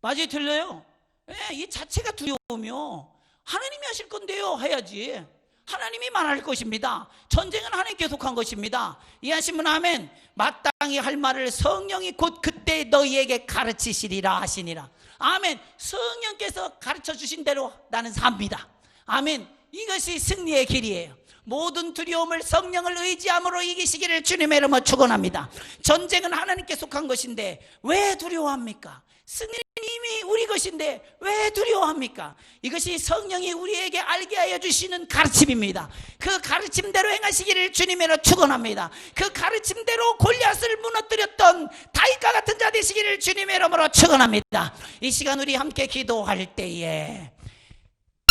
맞아요, 틀려요? 예, 이 자체가 두려우며 하나님이 하실 건데요 해야지. 하나님이 말할 것입니다. 전쟁은 하나님께 속한 것입니다. 이해하시면 아멘. 마땅히 할 말을 성령이 곧 그때 너희에게 가르치시리라 하시니라. 아멘. 성령께서 가르쳐 주신 대로 나는 삽니다. 아멘. 이것이 승리의 길이에요. 모든 두려움을 성령을 의지함으로 이기시기를 주님의 이름으로 축원합니다. 전쟁은 하나님께 속한 것인데 왜 두려워합니까? 승리는 이미 우리 것인데 왜 두려워합니까? 이것이 성령이 우리에게 알게 하여 주시는 가르침입니다. 그 가르침대로 행하시기를 주님으로 축원합니다. 그 가르침대로 골리앗을 무너뜨렸던 다윗과 같은 자 되시기를 주님의 이름으로 축원합니다. 이 시간 우리 함께 기도할 때에